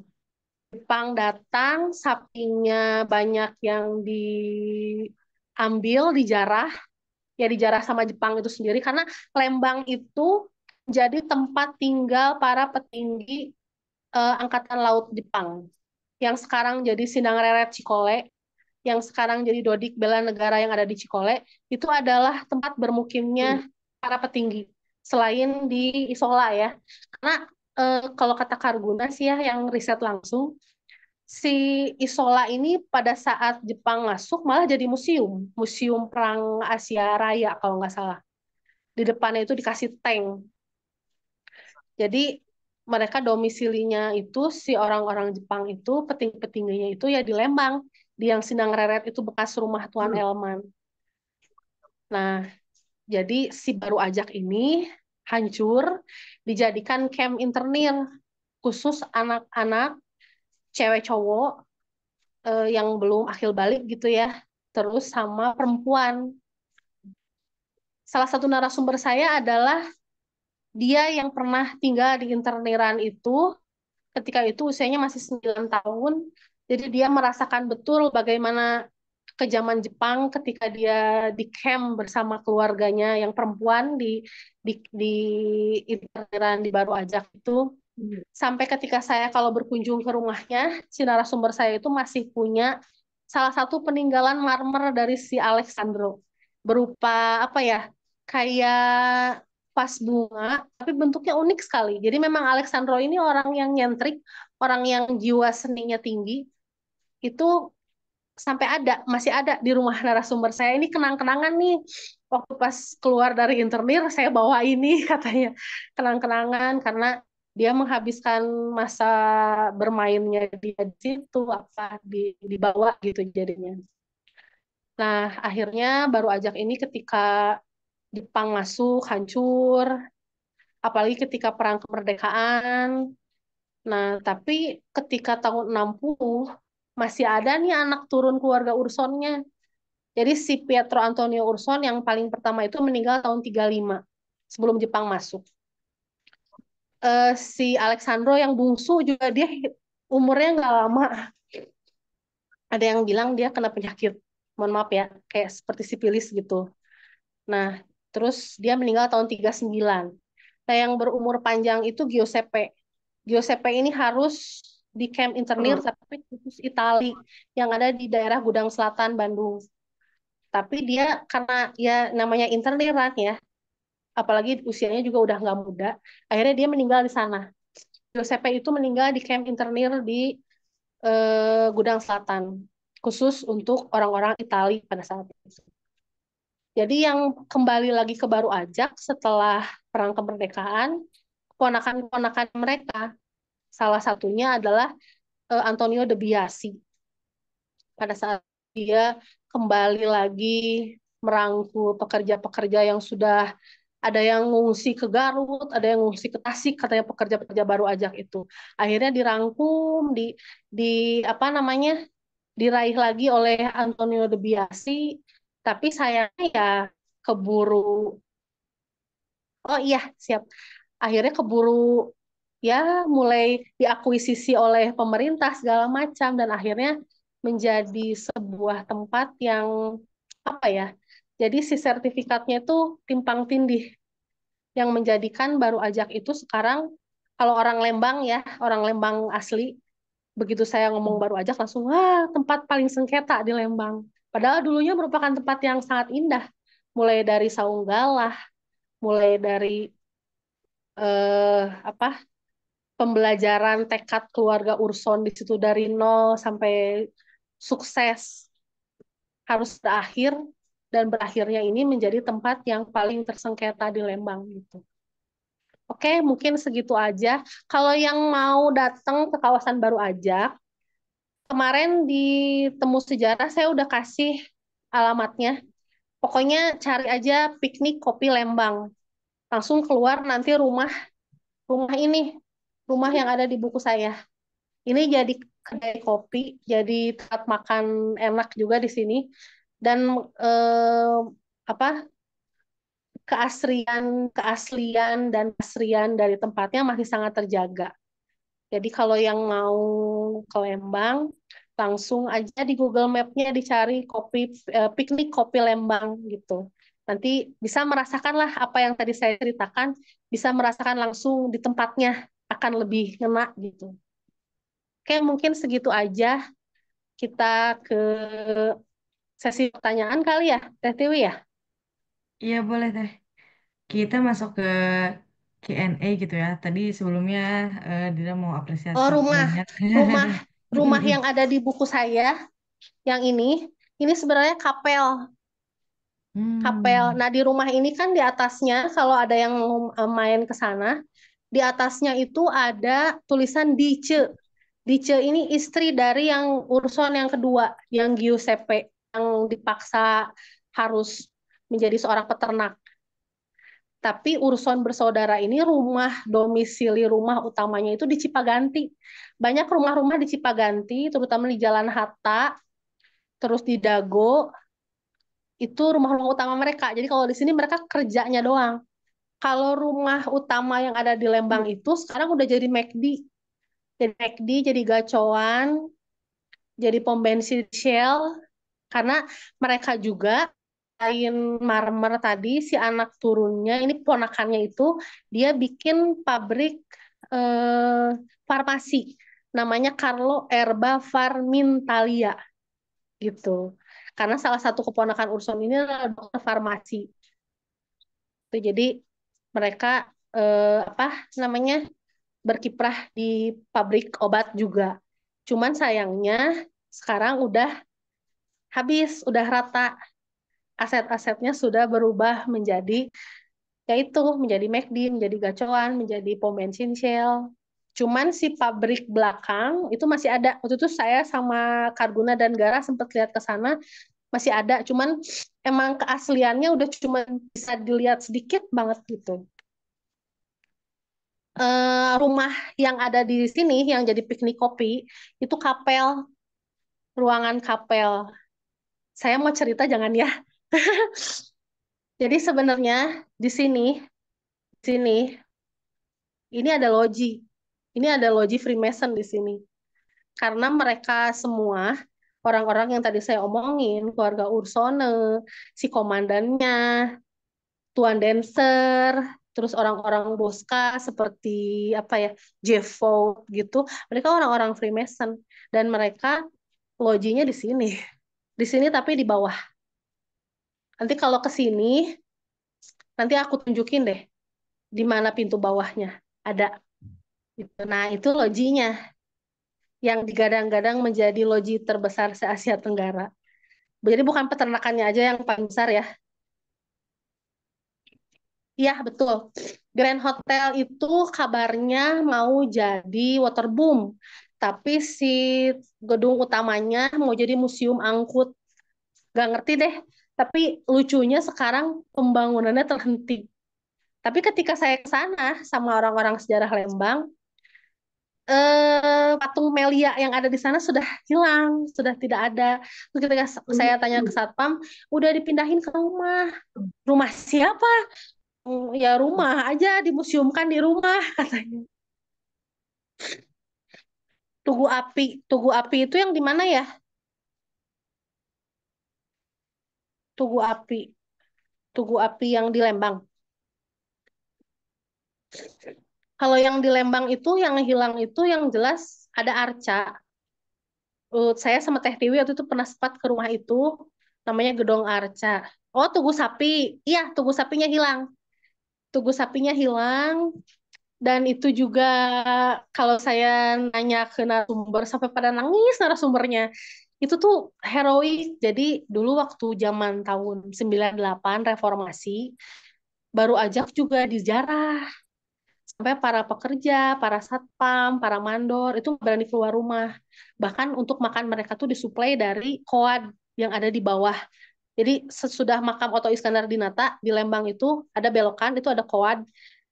Jepang datang, sapinya banyak yang diambil, dijarah, ya dijarah sama Jepang itu sendiri karena Lembang itu jadi tempat tinggal para petinggi Angkatan Laut Jepang yang sekarang jadi Sindang Reret Cikole, yang sekarang jadi Dodik Bela Negara yang ada di Cikole, itu adalah tempat bermukimnya para petinggi selain di Isola ya. Karena kalau kata Karguna sih ya yang riset langsung, si Isola ini pada saat Jepang masuk malah jadi museum, museum Perang Asia Raya kalau nggak salah. Di depannya itu dikasih tank. Jadi mereka domisilinya itu si orang-orang Jepang itu petingginya itu ya di Lembang, di yang Sindang Reret itu bekas rumah Tuan Elman. Nah, jadi si Baru Ajak ini hancur, dijadikan camp internir khusus anak-anak cewek cowok yang belum akil balik gitu ya, terus sama perempuan. Salah satu narasumber saya adalah dia yang pernah tinggal di interniran itu, ketika itu usianya masih 9 tahun. Jadi dia merasakan betul bagaimana kejaman Jepang ketika dia di camp bersama keluarganya yang perempuan di interniran di Baru Ajak itu. Sampai ketika saya kalau berkunjung ke rumahnya, si narasumber saya itu masih punya salah satu peninggalan marmer dari si Alexandro. Berupa apa ya? Kayak vas bunga, tapi bentuknya unik sekali. Jadi memang Alexandro ini orang yang nyentrik, orang yang jiwa seninya tinggi. Itu sampai ada, masih ada di rumah narasumber saya. Ini kenang-kenangan nih. Waktu pas keluar dari internir, saya bawa ini katanya. Kenang-kenangan karena dia menghabiskan masa bermainnya dia di situ, apa dibawa gitu jadinya. Nah, akhirnya baru ajak ini ketika Jepang masuk hancur, apalagi ketika perang kemerdekaan. Nah, tapi ketika tahun 60 masih ada nih anak turun keluarga Ursonnya. Jadi si Pietro Antonio Urson yang paling pertama itu meninggal tahun 35 sebelum Jepang masuk. Si Alexandro yang bungsu juga dia umurnya nggak lama. Ada yang bilang dia kena penyakit, mohon maaf ya, kayak seperti sipilis gitu. Nah, terus dia meninggal tahun 39. Nah, yang berumur panjang itu Giuseppe. Giuseppe ini harus di camp internir tapi khusus Itali yang ada di daerah Gudang Selatan, Bandung. Tapi dia karena ya namanya interniran ya, apalagi usianya juga udah nggak muda, akhirnya dia meninggal di sana. Giuseppe itu meninggal di camp internir di Gudang Selatan, khusus untuk orang-orang Itali pada saat itu. Jadi yang kembali lagi ke Baru Ajak setelah Perang Kemerdekaan, keponakan-keponakan mereka, salah satunya adalah Antonio de Biasi. Pada saat dia kembali lagi merangkul pekerja-pekerja yang sudah ada yang ngungsi ke Garut, ada yang ngungsi ke Tasik, katanya pekerja-pekerja Baru Ajak itu. Akhirnya dirangkum, di apa namanya, diraih lagi oleh Antonio de Biasi, tapi sayangnya ya keburu, oh iya siap, akhirnya keburu ya mulai diakuisisi oleh pemerintah segala macam dan akhirnya menjadi sebuah tempat yang apa ya, jadi si sertifikatnya itu timpang tindih yang menjadikan Baru Ajak itu sekarang kalau orang Lembang ya, orang Lembang asli, begitu saya ngomong Baru Ajak langsung wah tempat paling sengketa di Lembang. Padahal dulunya merupakan tempat yang sangat indah, mulai dari Saunggalah, mulai dari apa pembelajaran tekad keluarga Urson di situ dari nol sampai sukses harus berakhir dan berakhirnya ini menjadi tempat yang paling tersengketa di Lembang gitu. Oke, mungkin segitu aja. Kalau yang mau datang ke kawasan Baru Ajak, kemarin di Temu Sejarah saya udah kasih alamatnya. Pokoknya cari aja piknik kopi Lembang. Langsung keluar nanti rumah rumah ini, rumah yang ada di buku saya. Ini jadi kedai kopi, jadi tempat makan enak juga di sini. Dan eh, apa keasrian keaslian dan asrian dari tempatnya masih sangat terjaga. Jadi kalau yang mau ke Lembang, langsung aja di Google Map-nya dicari kopi piknik kopi Lembang gitu. Nanti bisa merasakan lah apa yang tadi saya ceritakan, bisa merasakan langsung di tempatnya akan lebih ngena gitu. Oke, mungkin segitu aja. Kita ke sesi pertanyaan kali ya, Teh Tiwi ya? Iya boleh teh. Kita masuk ke Q&A gitu ya. Tadi sebelumnya Dira mau Oh, apresiasi rumah, banyak. rumah, rumah yang ada di buku saya, yang ini sebenarnya kapel. Kapel. Hmm. Nah, di rumah ini kan di atasnya, kalau ada yang main ke sana, di atasnya itu ada tulisan Dice. Dice ini istri dari yang Urson yang kedua, yang Giuseppe, yang dipaksa harus menjadi seorang peternak. Tapi Urson bersaudara ini domisili rumah utamanya itu di Cipaganti. Banyak rumah-rumah di Cipaganti, terutama di Jalan Hatta, terus di Dago, itu rumah-rumah utama mereka. Jadi kalau di sini mereka kerjanya doang. Kalau rumah utama yang ada di Lembang itu sekarang udah jadi McD. Jadi McD, jadi gacoan, jadi pom bensin Shell. Karena mereka juga selain Marmer tadi, si anak turunnya, ini ponakannya itu, dia bikin pabrik farmasi. Namanya Carlo Erba Farmintalia gitu. Karena salah satu keponakan Urson ini adalah dokter farmasi. Jadi mereka apa namanya berkiprah di pabrik obat juga. Cuman sayangnya sekarang udah habis, udah rata. Aset-asetnya sudah berubah menjadi yaitu menjadi McD, menjadi gacoan, menjadi pom bensin Shell. Cuman si pabrik belakang itu masih ada. Waktu itu saya sama Karguna dan Gara sempat lihat ke sana, masih ada. Cuman emang keasliannya udah cuma bisa dilihat sedikit banget gitu. Rumah yang ada di sini yang jadi piknik kopi itu kapel, ruangan kapel. Saya mau cerita jangan ya. Jadi sebenarnya di sini ini ada loji. Ini ada loji Freemason di sini. Karena mereka semua orang-orang yang tadi saya omongin, keluarga Ursone, si komandannya, Tuan Dancer, terus orang-orang Bosca seperti apa ya, Jeff Vaught gitu. Mereka orang-orang Freemason dan mereka lojinya di sini. Di sini tapi di bawah. Nanti kalau ke sini, nanti aku tunjukin deh di mana pintu bawahnya. Ada. Gitu. Nah, itu lojinya yang digadang-gadang menjadi loji terbesar se-Asia Tenggara. Jadi bukan peternakannya aja yang paling besar ya. Iya, betul. Grand Hotel itu kabarnya mau jadi waterboom. Tapi si gedung utamanya mau jadi museum angkut. Gak ngerti deh. Tapi lucunya sekarang pembangunannya terhenti. Tapi ketika saya ke sana sama orang-orang sejarah Lembang, patung Melia yang ada di sana sudah hilang, sudah tidak ada. Terus ketika saya tanya ke satpam, udah dipindahin ke rumah. Rumah siapa? Ya rumah aja, dimuseumkan di rumah katanya. Tugu Api, Tugu Api itu yang di mana ya? Tugu Api, Tugu Api yang di Lembang. Kalau yang di Lembang itu yang hilang itu yang jelas ada Arca. Saya sama Teh Tiwi waktu itu pernah sempat ke rumah itu, namanya Gedong Arca. Oh, Tugu Sapi. Iya, Tugu Sapinya hilang. Tugu Sapinya hilang. Dan itu juga kalau saya nanya ke narasumber sampai pada nangis narasumbernya. Itu tuh heroik. Jadi dulu waktu zaman tahun 98 reformasi baru ajak juga dijarah. Sampai para pekerja, para satpam, para mandor itu nggak berani keluar rumah. Bahkan untuk makan mereka tuh disuplai dari koad yang ada di bawah. Jadi sesudah makam Oto Iskandar di Nata di Lembang itu ada belokan itu ada koad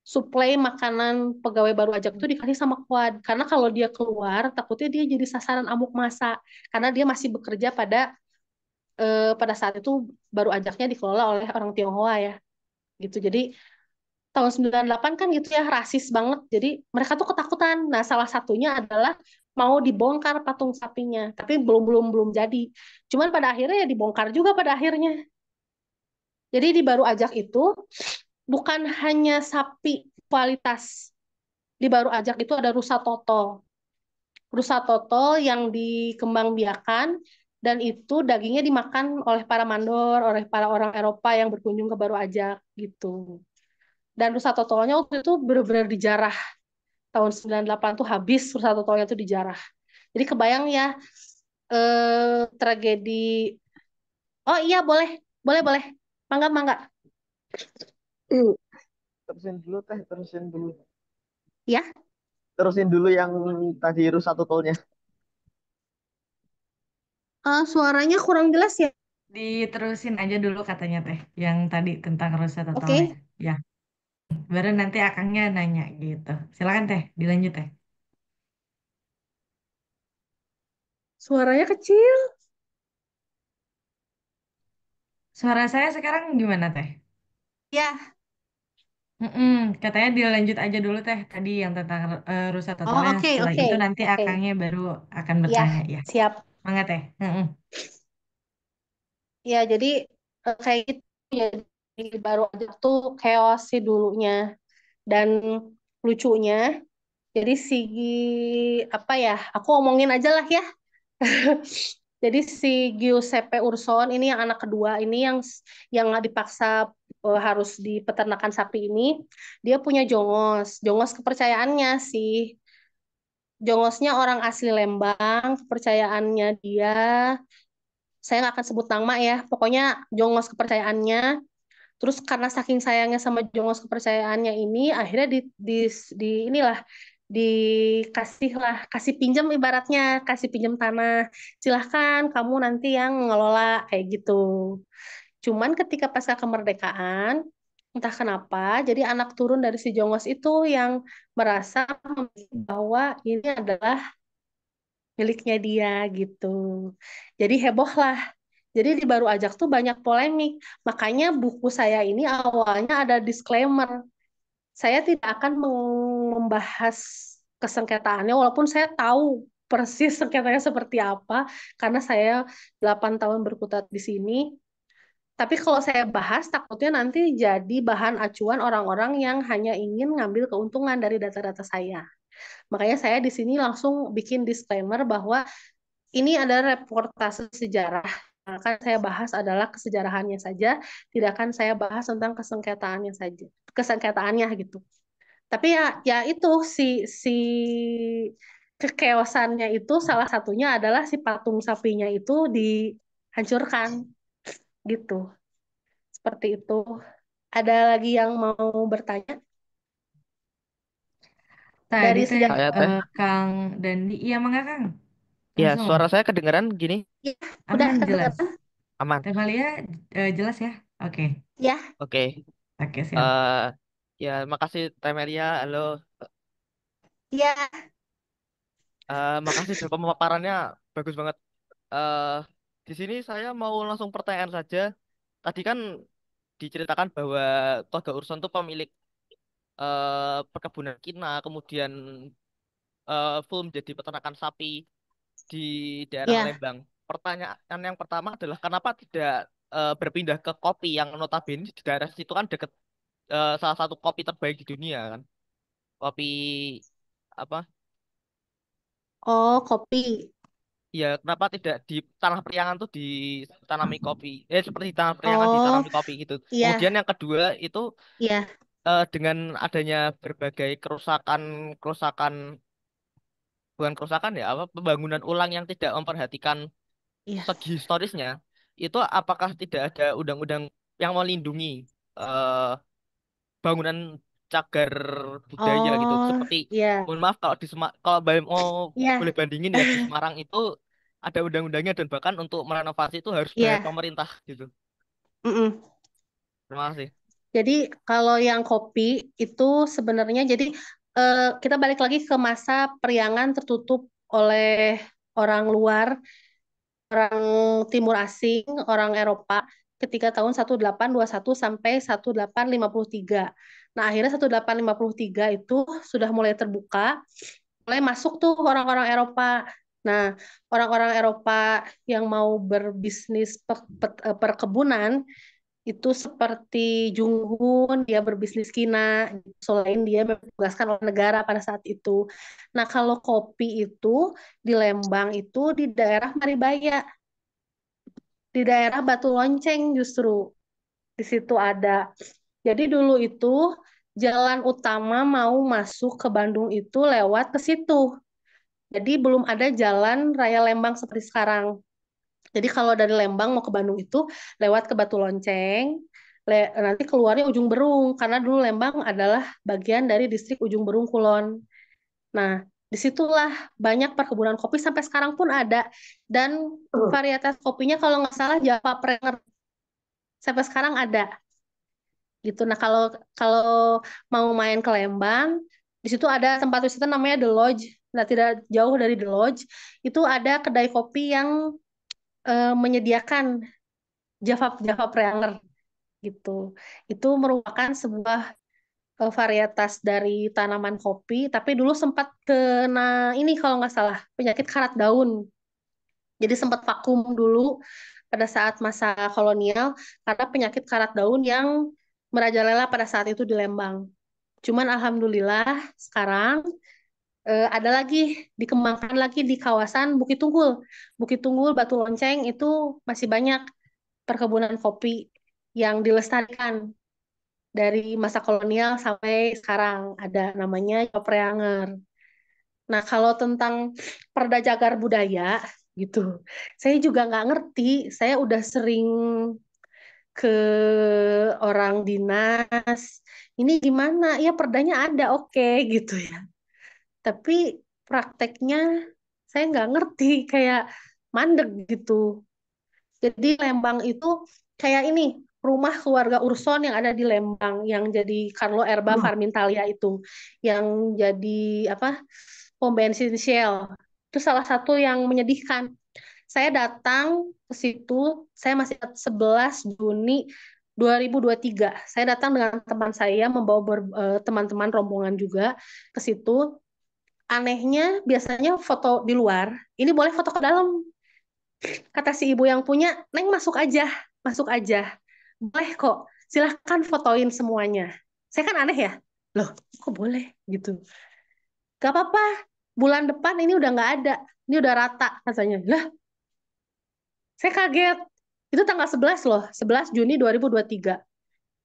suplai makanan pegawai baru ajak itu dikasih sama koad karena kalau dia keluar takutnya dia jadi sasaran amuk massa karena dia masih bekerja pada saat itu baru ajaknya dikelola oleh orang Tionghoa ya gitu. Jadi tahun 98 kan gitu ya rasis banget. Jadi mereka tuh ketakutan. Nah, salah satunya adalah mau dibongkar patung sapinya, tapi belum belum belum jadi. Cuman pada akhirnya ya dibongkar juga pada akhirnya. Jadi di Baru Ajak itu bukan hanya sapi kualitas. Di Baru Ajak itu ada rusa Toto. Rusa Toto yang dikembangbiakan dan itu dagingnya dimakan oleh para mandor, oleh para orang Eropa yang berkunjung ke Baru Ajak gitu. Dan rusa Totonya waktu itu benar-benar dijarah tahun 98 tuh habis rusa Totonya itu dijarah. Jadi kebayang ya tragedi. Oh iya boleh, boleh boleh. Mangga mangga. Hmm, Terusin dulu teh, terusin dulu. Ya, Terusin dulu yang tadi rusa totolnya. suaranya kurang jelas ya. Diterusin aja dulu katanya teh, yang tadi tentang Rosa Totalnya. Oke, Ya, baru nanti akangnya nanya gitu. Silakan teh, dilanjut teh. suaranya kecil. Suara saya sekarang gimana teh? Ya, Mm-mm, katanya dilanjut aja dulu teh tadi yang tentang rusa Oh, totalnya. oke, Setelah oke, itu nanti oke. akangnya baru akan Ya, bertanya ya. siap. Mangga teh. Mm-mm. Ya, jadi kayak gitu. Jadi baru aja tuh chaos sih dulunya. Dan lucunya, jadi si apa ya? Aku omongin aja lah ya. Jadi si Giuseppe Urson ini yang anak kedua ini yang nggak dipaksa harus di peternakan sapi ini, dia punya jongos. Jongos kepercayaannya sih. Jongosnya orang asli Lembang, kepercayaannya dia, saya nggak akan sebut nama ya. Pokoknya jongos kepercayaannya. Terus karena saking sayangnya sama jongos kepercayaannya ini, akhirnya di inilah dikasih lah, kasih pinjam ibaratnya, kasih pinjam tanah. Silahkan kamu nanti yang ngelola kayak gitu. Cuman ketika pasca kemerdekaan, entah kenapa, jadi anak turun dari si jongos itu yang merasa bahwa ini adalah miliknya dia gitu. Jadi heboh lah. Jadi di Baru Ajak tuh banyak polemik. Makanya buku saya ini awalnya ada disclaimer. Saya tidak akan membahas kesengketaannya walaupun saya tahu persis sengketanya seperti apa karena saya 8 tahun berkutat di sini. Tapi kalau saya bahas takutnya nanti jadi bahan acuan orang-orang yang hanya ingin ngambil keuntungan dari data-data saya. Makanya saya di sini langsung bikin disclaimer bahwa ini adalah reportase sejarah. Yang akan saya bahas adalah kesejarahannya saja, tidak akan saya bahas tentang kesengketaannya saja, kesengketaannya gitu. Tapi ya, ya itu si kekeosannya itu salah satunya adalah si patung sapinya itu dihancurkan gitu. Seperti itu. Ada lagi yang mau bertanya Tadi dari teh sejak Saya teh. Kang Dandi, iya mangga Kang. Ya, Langsung. suara saya kedengeran gini? ya, udah Aman jelas. kedengeran Aman. Teh Malia jelas ya? Oke. ya Oke. Oke, siap. eh ya, makasih Temeria. Halo. ya Makasih dari pemaparannya bagus banget. eh di sini saya mau langsung pertanyaan saja. Tadi kan diceritakan bahwa Toga Urson itu pemilik perkebunan kina, kemudian full menjadi peternakan sapi di daerah ya Lembang. Pertanyaan yang pertama adalah kenapa tidak berpindah ke kopi yang notabene di daerah situ kan deket salah satu kopi terbaik di dunia kan. Kopi apa? oh kopi Ya, kenapa tidak di tanah Priangan tuh ditanami kopi? Seperti tanah Priangan oh ditanami kopi gitu. Kemudian iya yang kedua itu iya dengan adanya berbagai kerusakan, kerusakan bukan kerusakan ya, apa pembangunan ulang yang tidak memperhatikan iya segi historisnya, itu apakah tidak ada undang-undang yang melindungi eh, bangunan cagar budaya gitu? oh Seperti, iya mohon maaf kalau di kalau mau iya boleh bandingin ya di Semarang itu ada undang-undangnya dan bahkan untuk merenovasi itu harus bayar iya pemerintah gitu. mm-mm. Terima kasih. Jadi kalau yang kopi itu sebenarnya jadi kita balik lagi ke masa Priangan tertutup oleh orang luar, orang timur asing, orang Eropa ketika tahun 1821 sampai 1853. Nah, akhirnya 1853 itu sudah mulai terbuka, mulai masuk tuh orang-orang Eropa. Nah, orang-orang Eropa yang mau berbisnis perkebunan itu seperti Junghun, dia berbisnis kina, selain dia ditugaskan oleh negara pada saat itu. Nah, kalau kopi itu di Lembang itu di daerah Maribaya, di daerah Batu Lonceng justru di situ ada. Jadi dulu itu jalan utama mau masuk ke Bandung itu lewat ke situ. Jadi belum ada jalan raya Lembang seperti sekarang. Jadi kalau dari Lembang mau ke Bandung itu lewat ke Batu Lonceng, nanti keluarnya Ujung Berung karena dulu Lembang adalah bagian dari distrik Ujung Berung Kulon. Nah, disitulah banyak perkebunan kopi sampai sekarang pun ada dan varietas kopinya kalau nggak salah Java Prenger sampai sekarang ada gitu. Nah, kalau kalau mau main ke Lembang, di situ ada tempat wisata namanya The Lodge. Nah, tidak jauh dari The Lodge itu ada kedai kopi yang menyediakan Java Java Preanger gitu. Itu merupakan sebuah varietas dari tanaman kopi, tapi dulu sempat kena ini kalau nggak salah penyakit karat daun. Jadi sempat vakum dulu pada saat masa kolonial karena penyakit karat daun yang merajalela pada saat itu di Lembang. Cuman alhamdulillah sekarang ada lagi dikembangkan lagi di kawasan Bukit Tunggul. Bukit Tunggul, Batu Lonceng itu masih banyak perkebunan kopi yang dilestarikan dari masa kolonial sampai sekarang ada namanya Jopreanger. Nah, kalau tentang Perda Cagar Budaya gitu, saya juga nggak ngerti. Saya udah sering ke orang dinas. Ini gimana? Ya perdanya ada, oke gitu ya. Tapi prakteknya saya nggak ngerti, kayak mandek gitu. Jadi Lembang itu kayak ini, rumah keluarga Urson yang ada di Lembang, yang jadi Carlo Erba Wah, Farmintalia itu, yang jadi apa pom bensin Shell. Itu salah satu yang menyedihkan. Saya datang ke situ, saya masih ingat 11 Juni 2023. Saya datang dengan teman saya, membawa teman-teman rombongan juga ke situ. Anehnya, biasanya foto di luar, ini boleh foto ke dalam. Kata si ibu yang punya, Neng masuk aja, masuk aja. Boleh kok, silahkan fotoin semuanya. Saya kan aneh ya, loh kok boleh gitu. Gak apa-apa, bulan depan ini udah nggak ada, ini udah rata katanya. Lah, saya kaget. Itu tanggal 11 loh, 11 Juni 2023.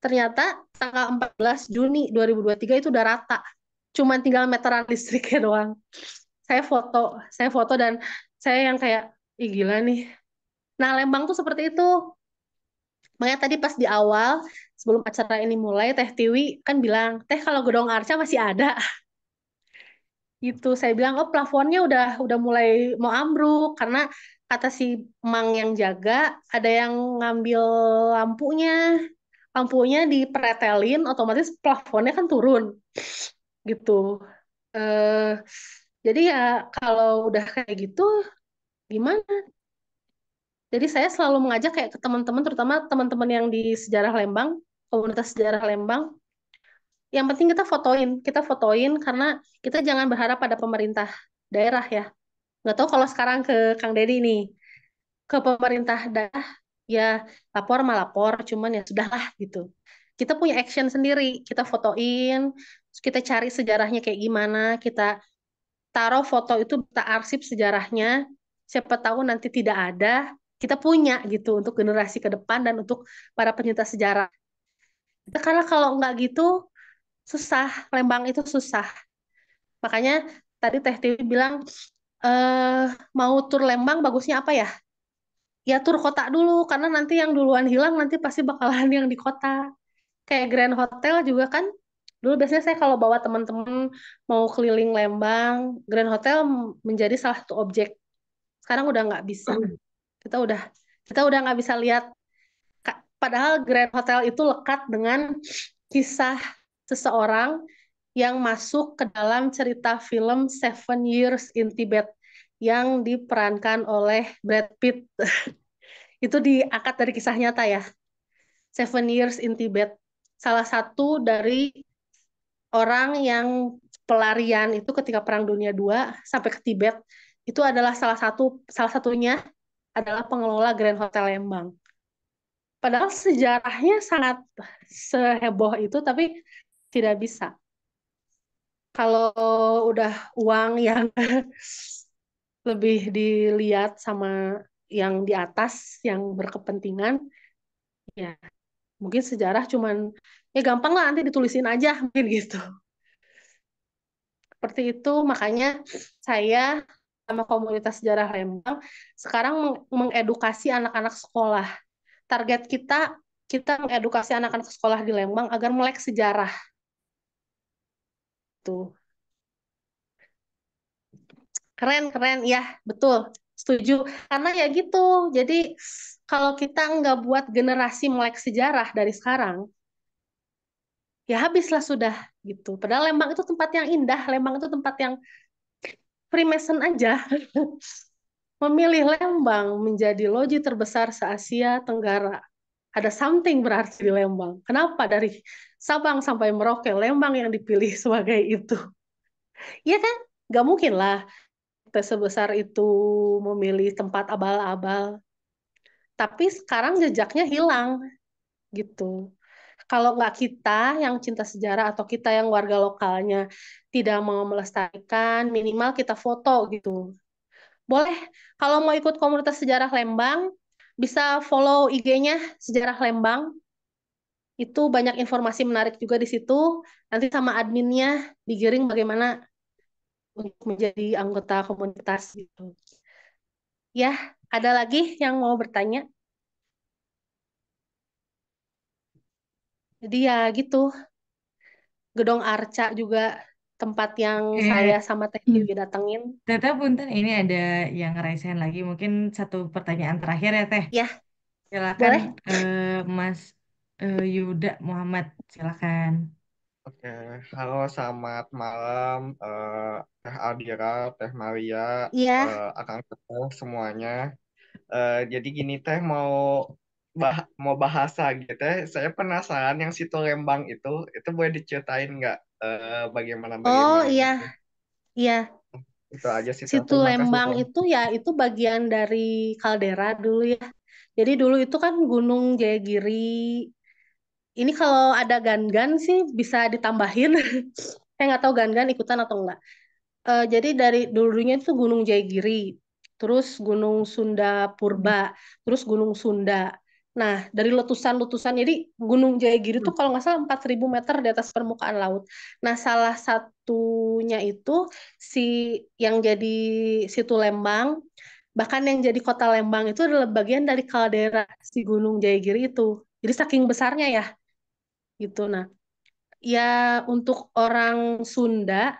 Ternyata tanggal 14 Juni 2023 itu udah rata. Cuman tinggal meteran listriknya doang. Saya foto dan saya yang kayak, ih gila nih. Nah, Lembang tuh seperti itu. Makanya tadi pas di awal, sebelum acara ini mulai, Teh Tiwi kan bilang, Teh kalau Gedong Arca masih ada. Gitu, saya bilang, oh plafonnya udah mulai mau ambruk, karena kata si Mang yang jaga, ada yang ngambil lampunya, lampunya dipretelin, otomatis plafonnya kan turun, gitu. Eh, jadi ya kalau udah kayak gitu, gimana? Jadi saya selalu mengajak kayak ke teman-teman, terutama teman-teman yang di Sejarah Lembang, komunitas Sejarah Lembang, yang penting kita fotoin karena kita jangan berharap pada pemerintah daerah ya. Nggak tahu kalau sekarang ke Kang Deddy nih, ke pemerintah daerah ya lapor mah lapor, cuman ya sudahlah gitu. Kita punya action sendiri, kita fotoin, terus kita cari sejarahnya kayak gimana, kita taruh foto itu, kita arsip sejarahnya, siapa tahu nanti tidak ada, kita punya gitu untuk generasi ke depan dan untuk para penyintas sejarah. Karena kalau nggak gitu, susah, Lembang itu susah. Makanya tadi Teh Tiwi bilang, eh mau tur Lembang bagusnya apa ya? Ya tur kota dulu, karena nanti yang duluan hilang nanti pasti bakalan yang di kota. Kayak Grand Hotel juga kan, dulu biasanya saya kalau bawa teman-teman mau keliling Lembang, Grand Hotel menjadi salah satu objek. Sekarang udah nggak bisa. Kita udah kita udah nggak bisa lihat. Padahal Grand Hotel itu lekat dengan kisah seseorang yang masuk ke dalam cerita film Seven Years in Tibet yang diperankan oleh Brad Pitt. Itu diangkat dari kisah nyata ya, Seven Years in Tibet. Salah satu dari orang yang pelarian itu ketika Perang Dunia II sampai ke Tibet, itu adalah salah satunya adalah pengelola Grand Hotel Lembang. Padahal sejarahnya sangat seheboh itu, tapi tidak bisa. Kalau udah uang yang lebih dilihat sama yang di atas, yang berkepentingan, ya mungkin sejarah cuman, ya gampang lah nanti ditulisin aja, mungkin gitu. Seperti itu, makanya saya sama komunitas sejarah Lembang sekarang mengedukasi anak-anak sekolah. Target kita mengedukasi anak-anak sekolah di Lembang agar melek sejarah tuh. Keren, keren, ya betul, setuju. Karena ya gitu, jadi kalau kita nggak buat generasi melek sejarah dari sekarang, ya habislah sudah gitu. Padahal Lembang itu tempat yang indah, Lembang itu tempat yang Freemason aja. Memilih Lembang menjadi loji terbesar se-Asia Tenggara. ada something berarti di Lembang. Kenapa dari Sabang sampai Merauke Lembang yang dipilih sebagai itu? Iya kan? Gak mungkin lah kita sebesar itu memilih tempat abal-abal. Tapi sekarang jejaknya hilang gitu. Kalau nggak kita yang cinta sejarah atau kita yang warga lokalnya tidak mau melestarikan, minimal kita foto gitu. Boleh, kalau mau ikut komunitas sejarah Lembang, bisa follow IG-nya Sejarah Lembang. Itu banyak informasi menarik juga di situ. Nanti sama adminnya digiring bagaimana untuk menjadi anggota komunitas gitu. Ya, ada lagi yang mau bertanya? Jadi ya gitu, Gedong Arca juga tempat yang saya Eh, sama Teh Dewi datengin. Teta punten ini ada yang ngerasain lagi. Mungkin satu pertanyaan terakhir ya Teh. Ya, Silakan boleh? Mas Yuda Muhammad. Silakan. Oke, halo selamat malam Teh Adira, Teh Maria, Iya. Akang Teteh semuanya. Jadi gini Teh mau bahasa gitu Teh. Saya penasaran yang situ Lembang itu boleh diceritain nggak bagaimana Oh bagaimana? iya, iya. Itu aja sih Teh. Situ Terima kasih Lembang Teh. itu ya itu bagian dari kaldera dulu ya. Jadi dulu itu kan Gunung Jayagiri. Ini kalau ada Gan-Gan sih bisa ditambahin. Saya nggak tahu Gan-Gan ikutan atau enggak. Jadi dari dulunya itu Gunung Jayagiri, terus Gunung Sunda Purba, terus Gunung Sunda. Nah, dari letusan-letusan, jadi Gunung Jayagiri itu kalau nggak salah 4.000 meter di atas permukaan laut. Nah, salah satunya itu si yang jadi situ Lembang, bahkan yang jadi kota Lembang itu adalah bagian dari kaldera si Gunung Jayagiri itu. Jadi saking besarnya ya, gitu. Nah, ya untuk orang Sunda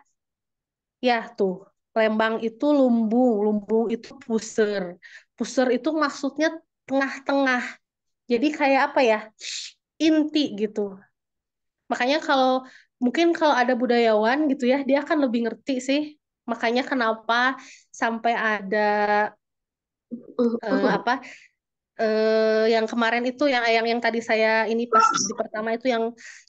ya, tuh. Lembang itu lumbung, lumbung itu puser. Puser itu maksudnya tengah-tengah. Jadi kayak apa ya? Inti gitu. Makanya kalau mungkin kalau ada budayawan gitu ya, dia akan lebih ngerti sih. Makanya kenapa sampai ada apa yang kemarin itu yang tadi saya ini pas di pertama itu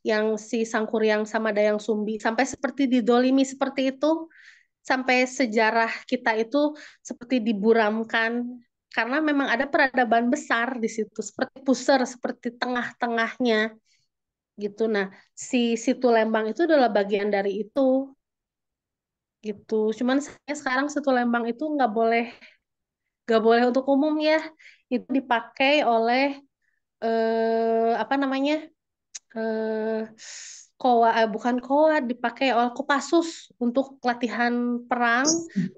yang si Sangkuriang sama Dayang Sumbi sampai seperti didolimi seperti itu sampai sejarah kita itu seperti diburamkan karena memang ada peradaban besar di situ seperti pusar seperti tengah-tengahnya gitu. Nah, si situ Lembang itu adalah bagian dari itu gitu. Cuman saya sekarang situ Lembang itu nggak boleh untuk umum ya. Itu dipakai oleh apa namanya? eh bukan koa dipakai oleh Kopassus untuk latihan perang,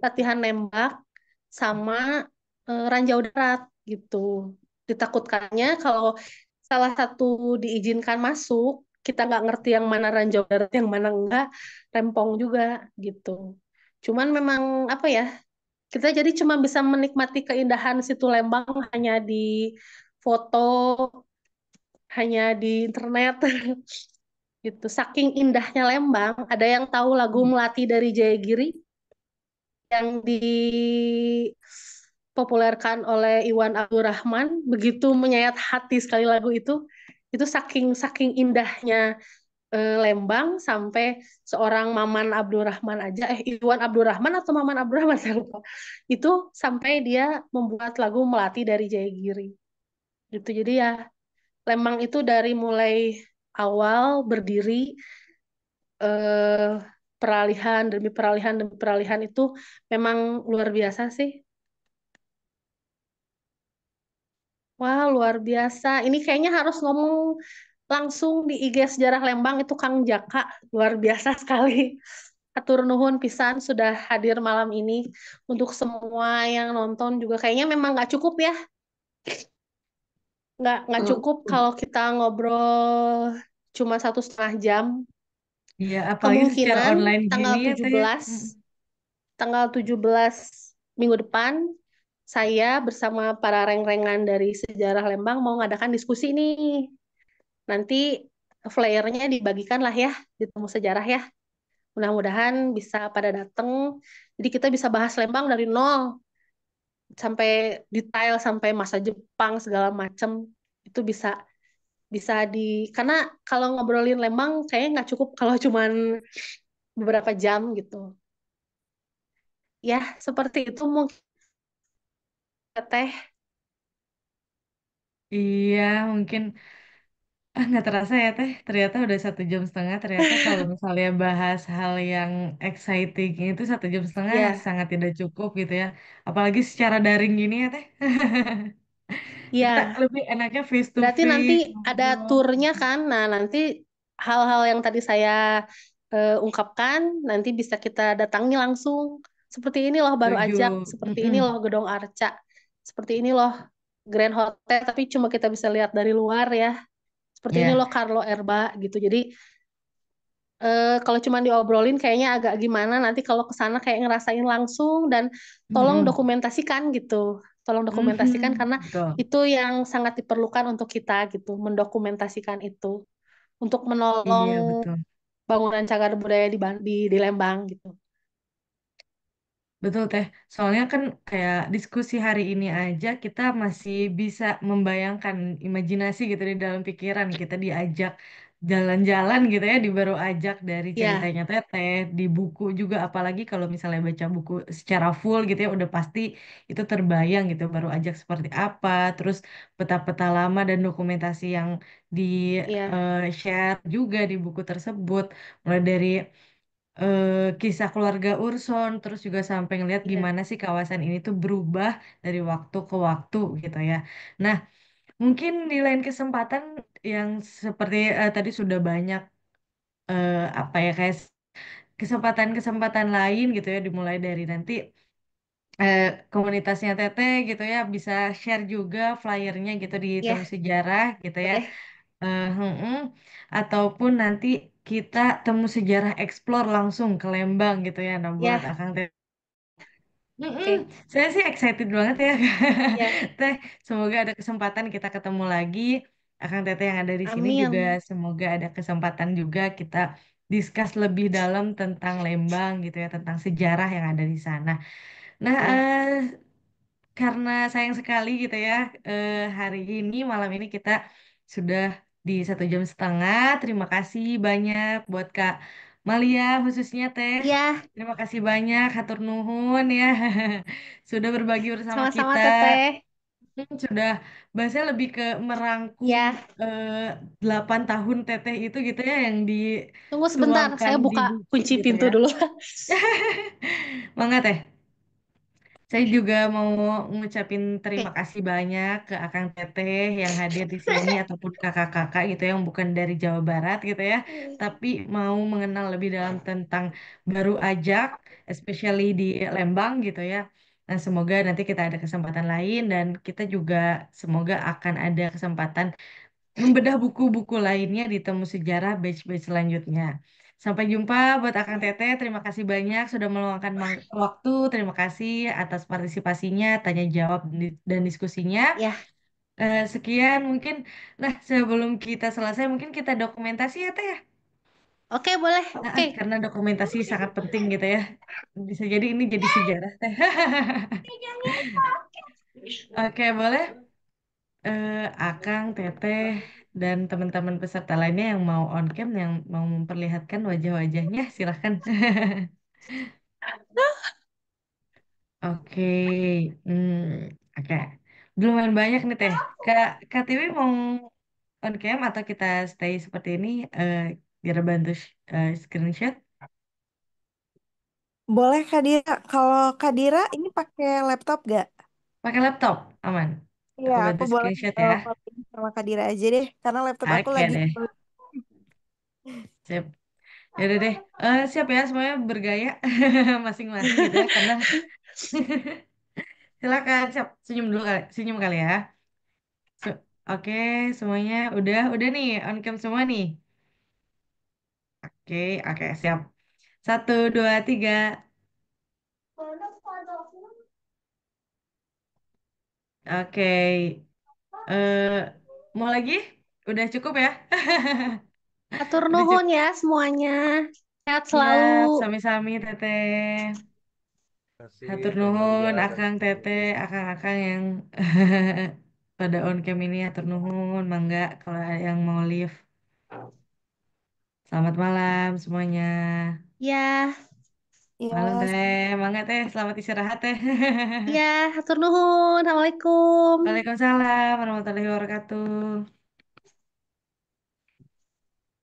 latihan nembak sama ranjau darat gitu. Ditakutkannya kalau salah satu diizinkan masuk, kita nggak ngerti yang mana ranjau darat, yang mana enggak, rempong juga gitu. Cuman memang apa ya, kita jadi cuma bisa menikmati keindahan situ Lembang hanya di foto, hanya di internet. Gitu. Saking indahnya Lembang, ada yang tahu lagu Melati dari Jayagiri yang dipopulerkan oleh Iwan Abdurrahman, begitu menyayat hati sekali lagu itu. Itu saking saking indahnya Lembang sampai seorang Maman Abdurrahman aja, Iwan Abdurrahman atau Maman Abdurrahman saya lupa. Itu sampai dia membuat lagu Melati dari Jayagiri. Gitu. Jadi ya Lembang itu dari mulai awal berdiri eh, peralihan demi peralihan itu memang luar biasa sih. Wah, luar biasa. Ini kayaknya harus ngomong langsung di IG Sejarah Lembang itu Kang Jaka. Luar biasa sekali. Atur nuhun pisan sudah hadir malam ini. Untuk semua yang nonton juga kayaknya memang nggak cukup ya. Nggak cukup kalau kita ngobrol cuma 1,5 jam. Iya, apalagi secara Kemungkinan online tanggal gini ya tujuh Teh. Ya. belas tanggal 17 minggu depan, saya bersama para reng-rengan dari Sejarah Lembang mau ngadakan diskusi nih. Nanti flyernya dibagikan lah ya di Temu Sejarah ya. Mudah-mudahan bisa pada datang. Jadi kita bisa bahas Lembang dari nol sampai detail sampai masa Jepang segala macam itu bisa. bisa di karena kalau ngobrolin Lembang kayaknya nggak cukup kalau cuman beberapa jam gitu. Ya, seperti itu mungkin Teh. Iya, mungkin nggak terasa ya Teh. Ternyata udah 1 jam setengah. Ternyata kalau misalnya bahas hal yang exciting itu 1 jam setengah Ya, sangat tidak cukup gitu ya. Apalagi secara daring gini ya Teh. Kita ya. lebih enaknya face to Berarti nanti face ada ngobrol. turnya kan? Nah, nanti hal-hal yang tadi saya ungkapkan nanti bisa kita datangi langsung. Seperti ini loh baru Setuju. ajak, seperti ini loh Mm-mm. Gedung Arca, seperti ini loh Grand Hotel, tapi cuma kita bisa lihat dari luar ya. Seperti ini Ya, loh Carlo Erba gitu. Jadi kalau cuma diobrolin kayaknya agak gimana. Nanti kalau ke sana kayak ngerasain langsung dan tolong mm-mm. dokumentasikan gitu. Tolong dokumentasikan Mhm. karena Betul. itu yang sangat diperlukan untuk kita gitu, mendokumentasikan itu untuk menolong Iya, betul. bangunan cagar budaya di Lembang gitu. Betul Teh, soalnya kan kayak diskusi hari ini aja kita masih bisa membayangkan imajinasi gitu di dalam pikiran kita diajak jalan-jalan gitu ya, di baru ajak dari Ya, ceritanya Teteh, di buku juga apalagi kalau misalnya baca buku secara full gitu ya udah pasti itu terbayang gitu baru ajak seperti apa, terus peta-peta lama dan dokumentasi yang di ya, share juga di buku tersebut mulai dari kisah keluarga Urson, terus juga sampai ngeliat ya, gimana sih kawasan ini tuh berubah dari waktu ke waktu gitu ya. Nah, mungkin di lain kesempatan yang seperti tadi sudah banyak apa ya kayak kesempatan-kesempatan lain gitu ya, dimulai dari nanti eh, komunitasnya Teteh gitu ya, bisa share juga flyernya gitu di ya, Temu Sejarah gitu ya. boleh. Mm-mm. Ataupun nanti kita temu sejarah explore langsung ke Lembang gitu ya. Nah, buat Ya, Akang Teh. Mm-mm. oke. Saya sih excited banget ya. Ya, Teh, semoga ada kesempatan kita ketemu lagi. Akang Teteh yang ada di sini juga amin. semoga ada kesempatan juga kita discuss lebih dalam tentang Lembang gitu ya, tentang sejarah yang ada di sana. Nah, Ya, karena sayang sekali gitu ya, hari ini malam ini kita sudah di 1 jam setengah. Terima kasih banyak buat Kak Malia khususnya Teh. ya, Terima kasih banyak, hatur nuhun ya, sudah berbagi bersama sama-sama kita. Teteh. Sudah bahasanya lebih ke merangkum Ya, 8 tahun Teteh itu gitu ya yang tunggu sebentar, dituangkan saya di buka buku kunci gitu pintu ya. dulu. Mangga Teh. Saya juga mau ngucapin terima Oke. kasih banyak ke Akang Teteh yang hadir di sini ataupun kakak-kakak gitu ya, yang bukan dari Jawa Barat gitu ya, tapi mau mengenal lebih dalam tentang baru ajak, especially di Lembang gitu ya. Nah, semoga nanti kita ada kesempatan lain dan kita juga semoga akan ada kesempatan membedah buku-buku lainnya di Temu Sejarah batch-batch selanjutnya. Sampai jumpa buat Akang Teteh. Terima kasih banyak sudah meluangkan waktu. Terima kasih atas partisipasinya, tanya jawab dan diskusinya. Ya, Sekian mungkin. Nah, sebelum kita selesai mungkin kita dokumentasi ya Teh ya. oke boleh. Nah, Oke, karena dokumentasi sangat penting gitu ya. Bisa jadi ini jadi sejarah Teh. Oke, boleh. Akang, Teteh, dan teman-teman peserta lainnya yang mau on cam, yang mau memperlihatkan wajah-wajahnya, silahkan. Oke, hmm, oke. Belum main banyak nih Teh. Kak Tiwi mau on cam atau kita stay seperti ini? eh Biar bantu screenshot. Boleh Kak Dira. Kalau Kak Dira ini pakai laptop gak? Pakai laptop, aman. Iya, Aku aku bantu boleh screenshot ya. voting sama Kak Dira aja deh. Karena laptop aku Oke lagi. deh, sip. Yaudah deh. Siap ya semuanya bergaya masing-masing gitu ya, karena silakan, siap. Senyum dulu kali, senyum kali ya. Oke, semuanya udah nih, on cam semua nih. Oke, oke, siap. 1, 2, 3. Oke, mau lagi? Udah cukup ya? atur Udah nuhun cukup. ya semuanya. Sehat selalu. Siap, sami-sami teteh. Terima kasih Hatur Teh Malia nuhun, dan akang Kak teteh, Tiwi. akang-akang yang pada on cam ini atur nuhun, mangga kalau ada yang mau live. Selamat malam semuanya. Ya, Malam Ya, teh, mangga teh, selamat istirahat teh. ya, hatur nuhun. Assalamualaikum. Waalaikumsalam warahmatullahi wabarakatuh.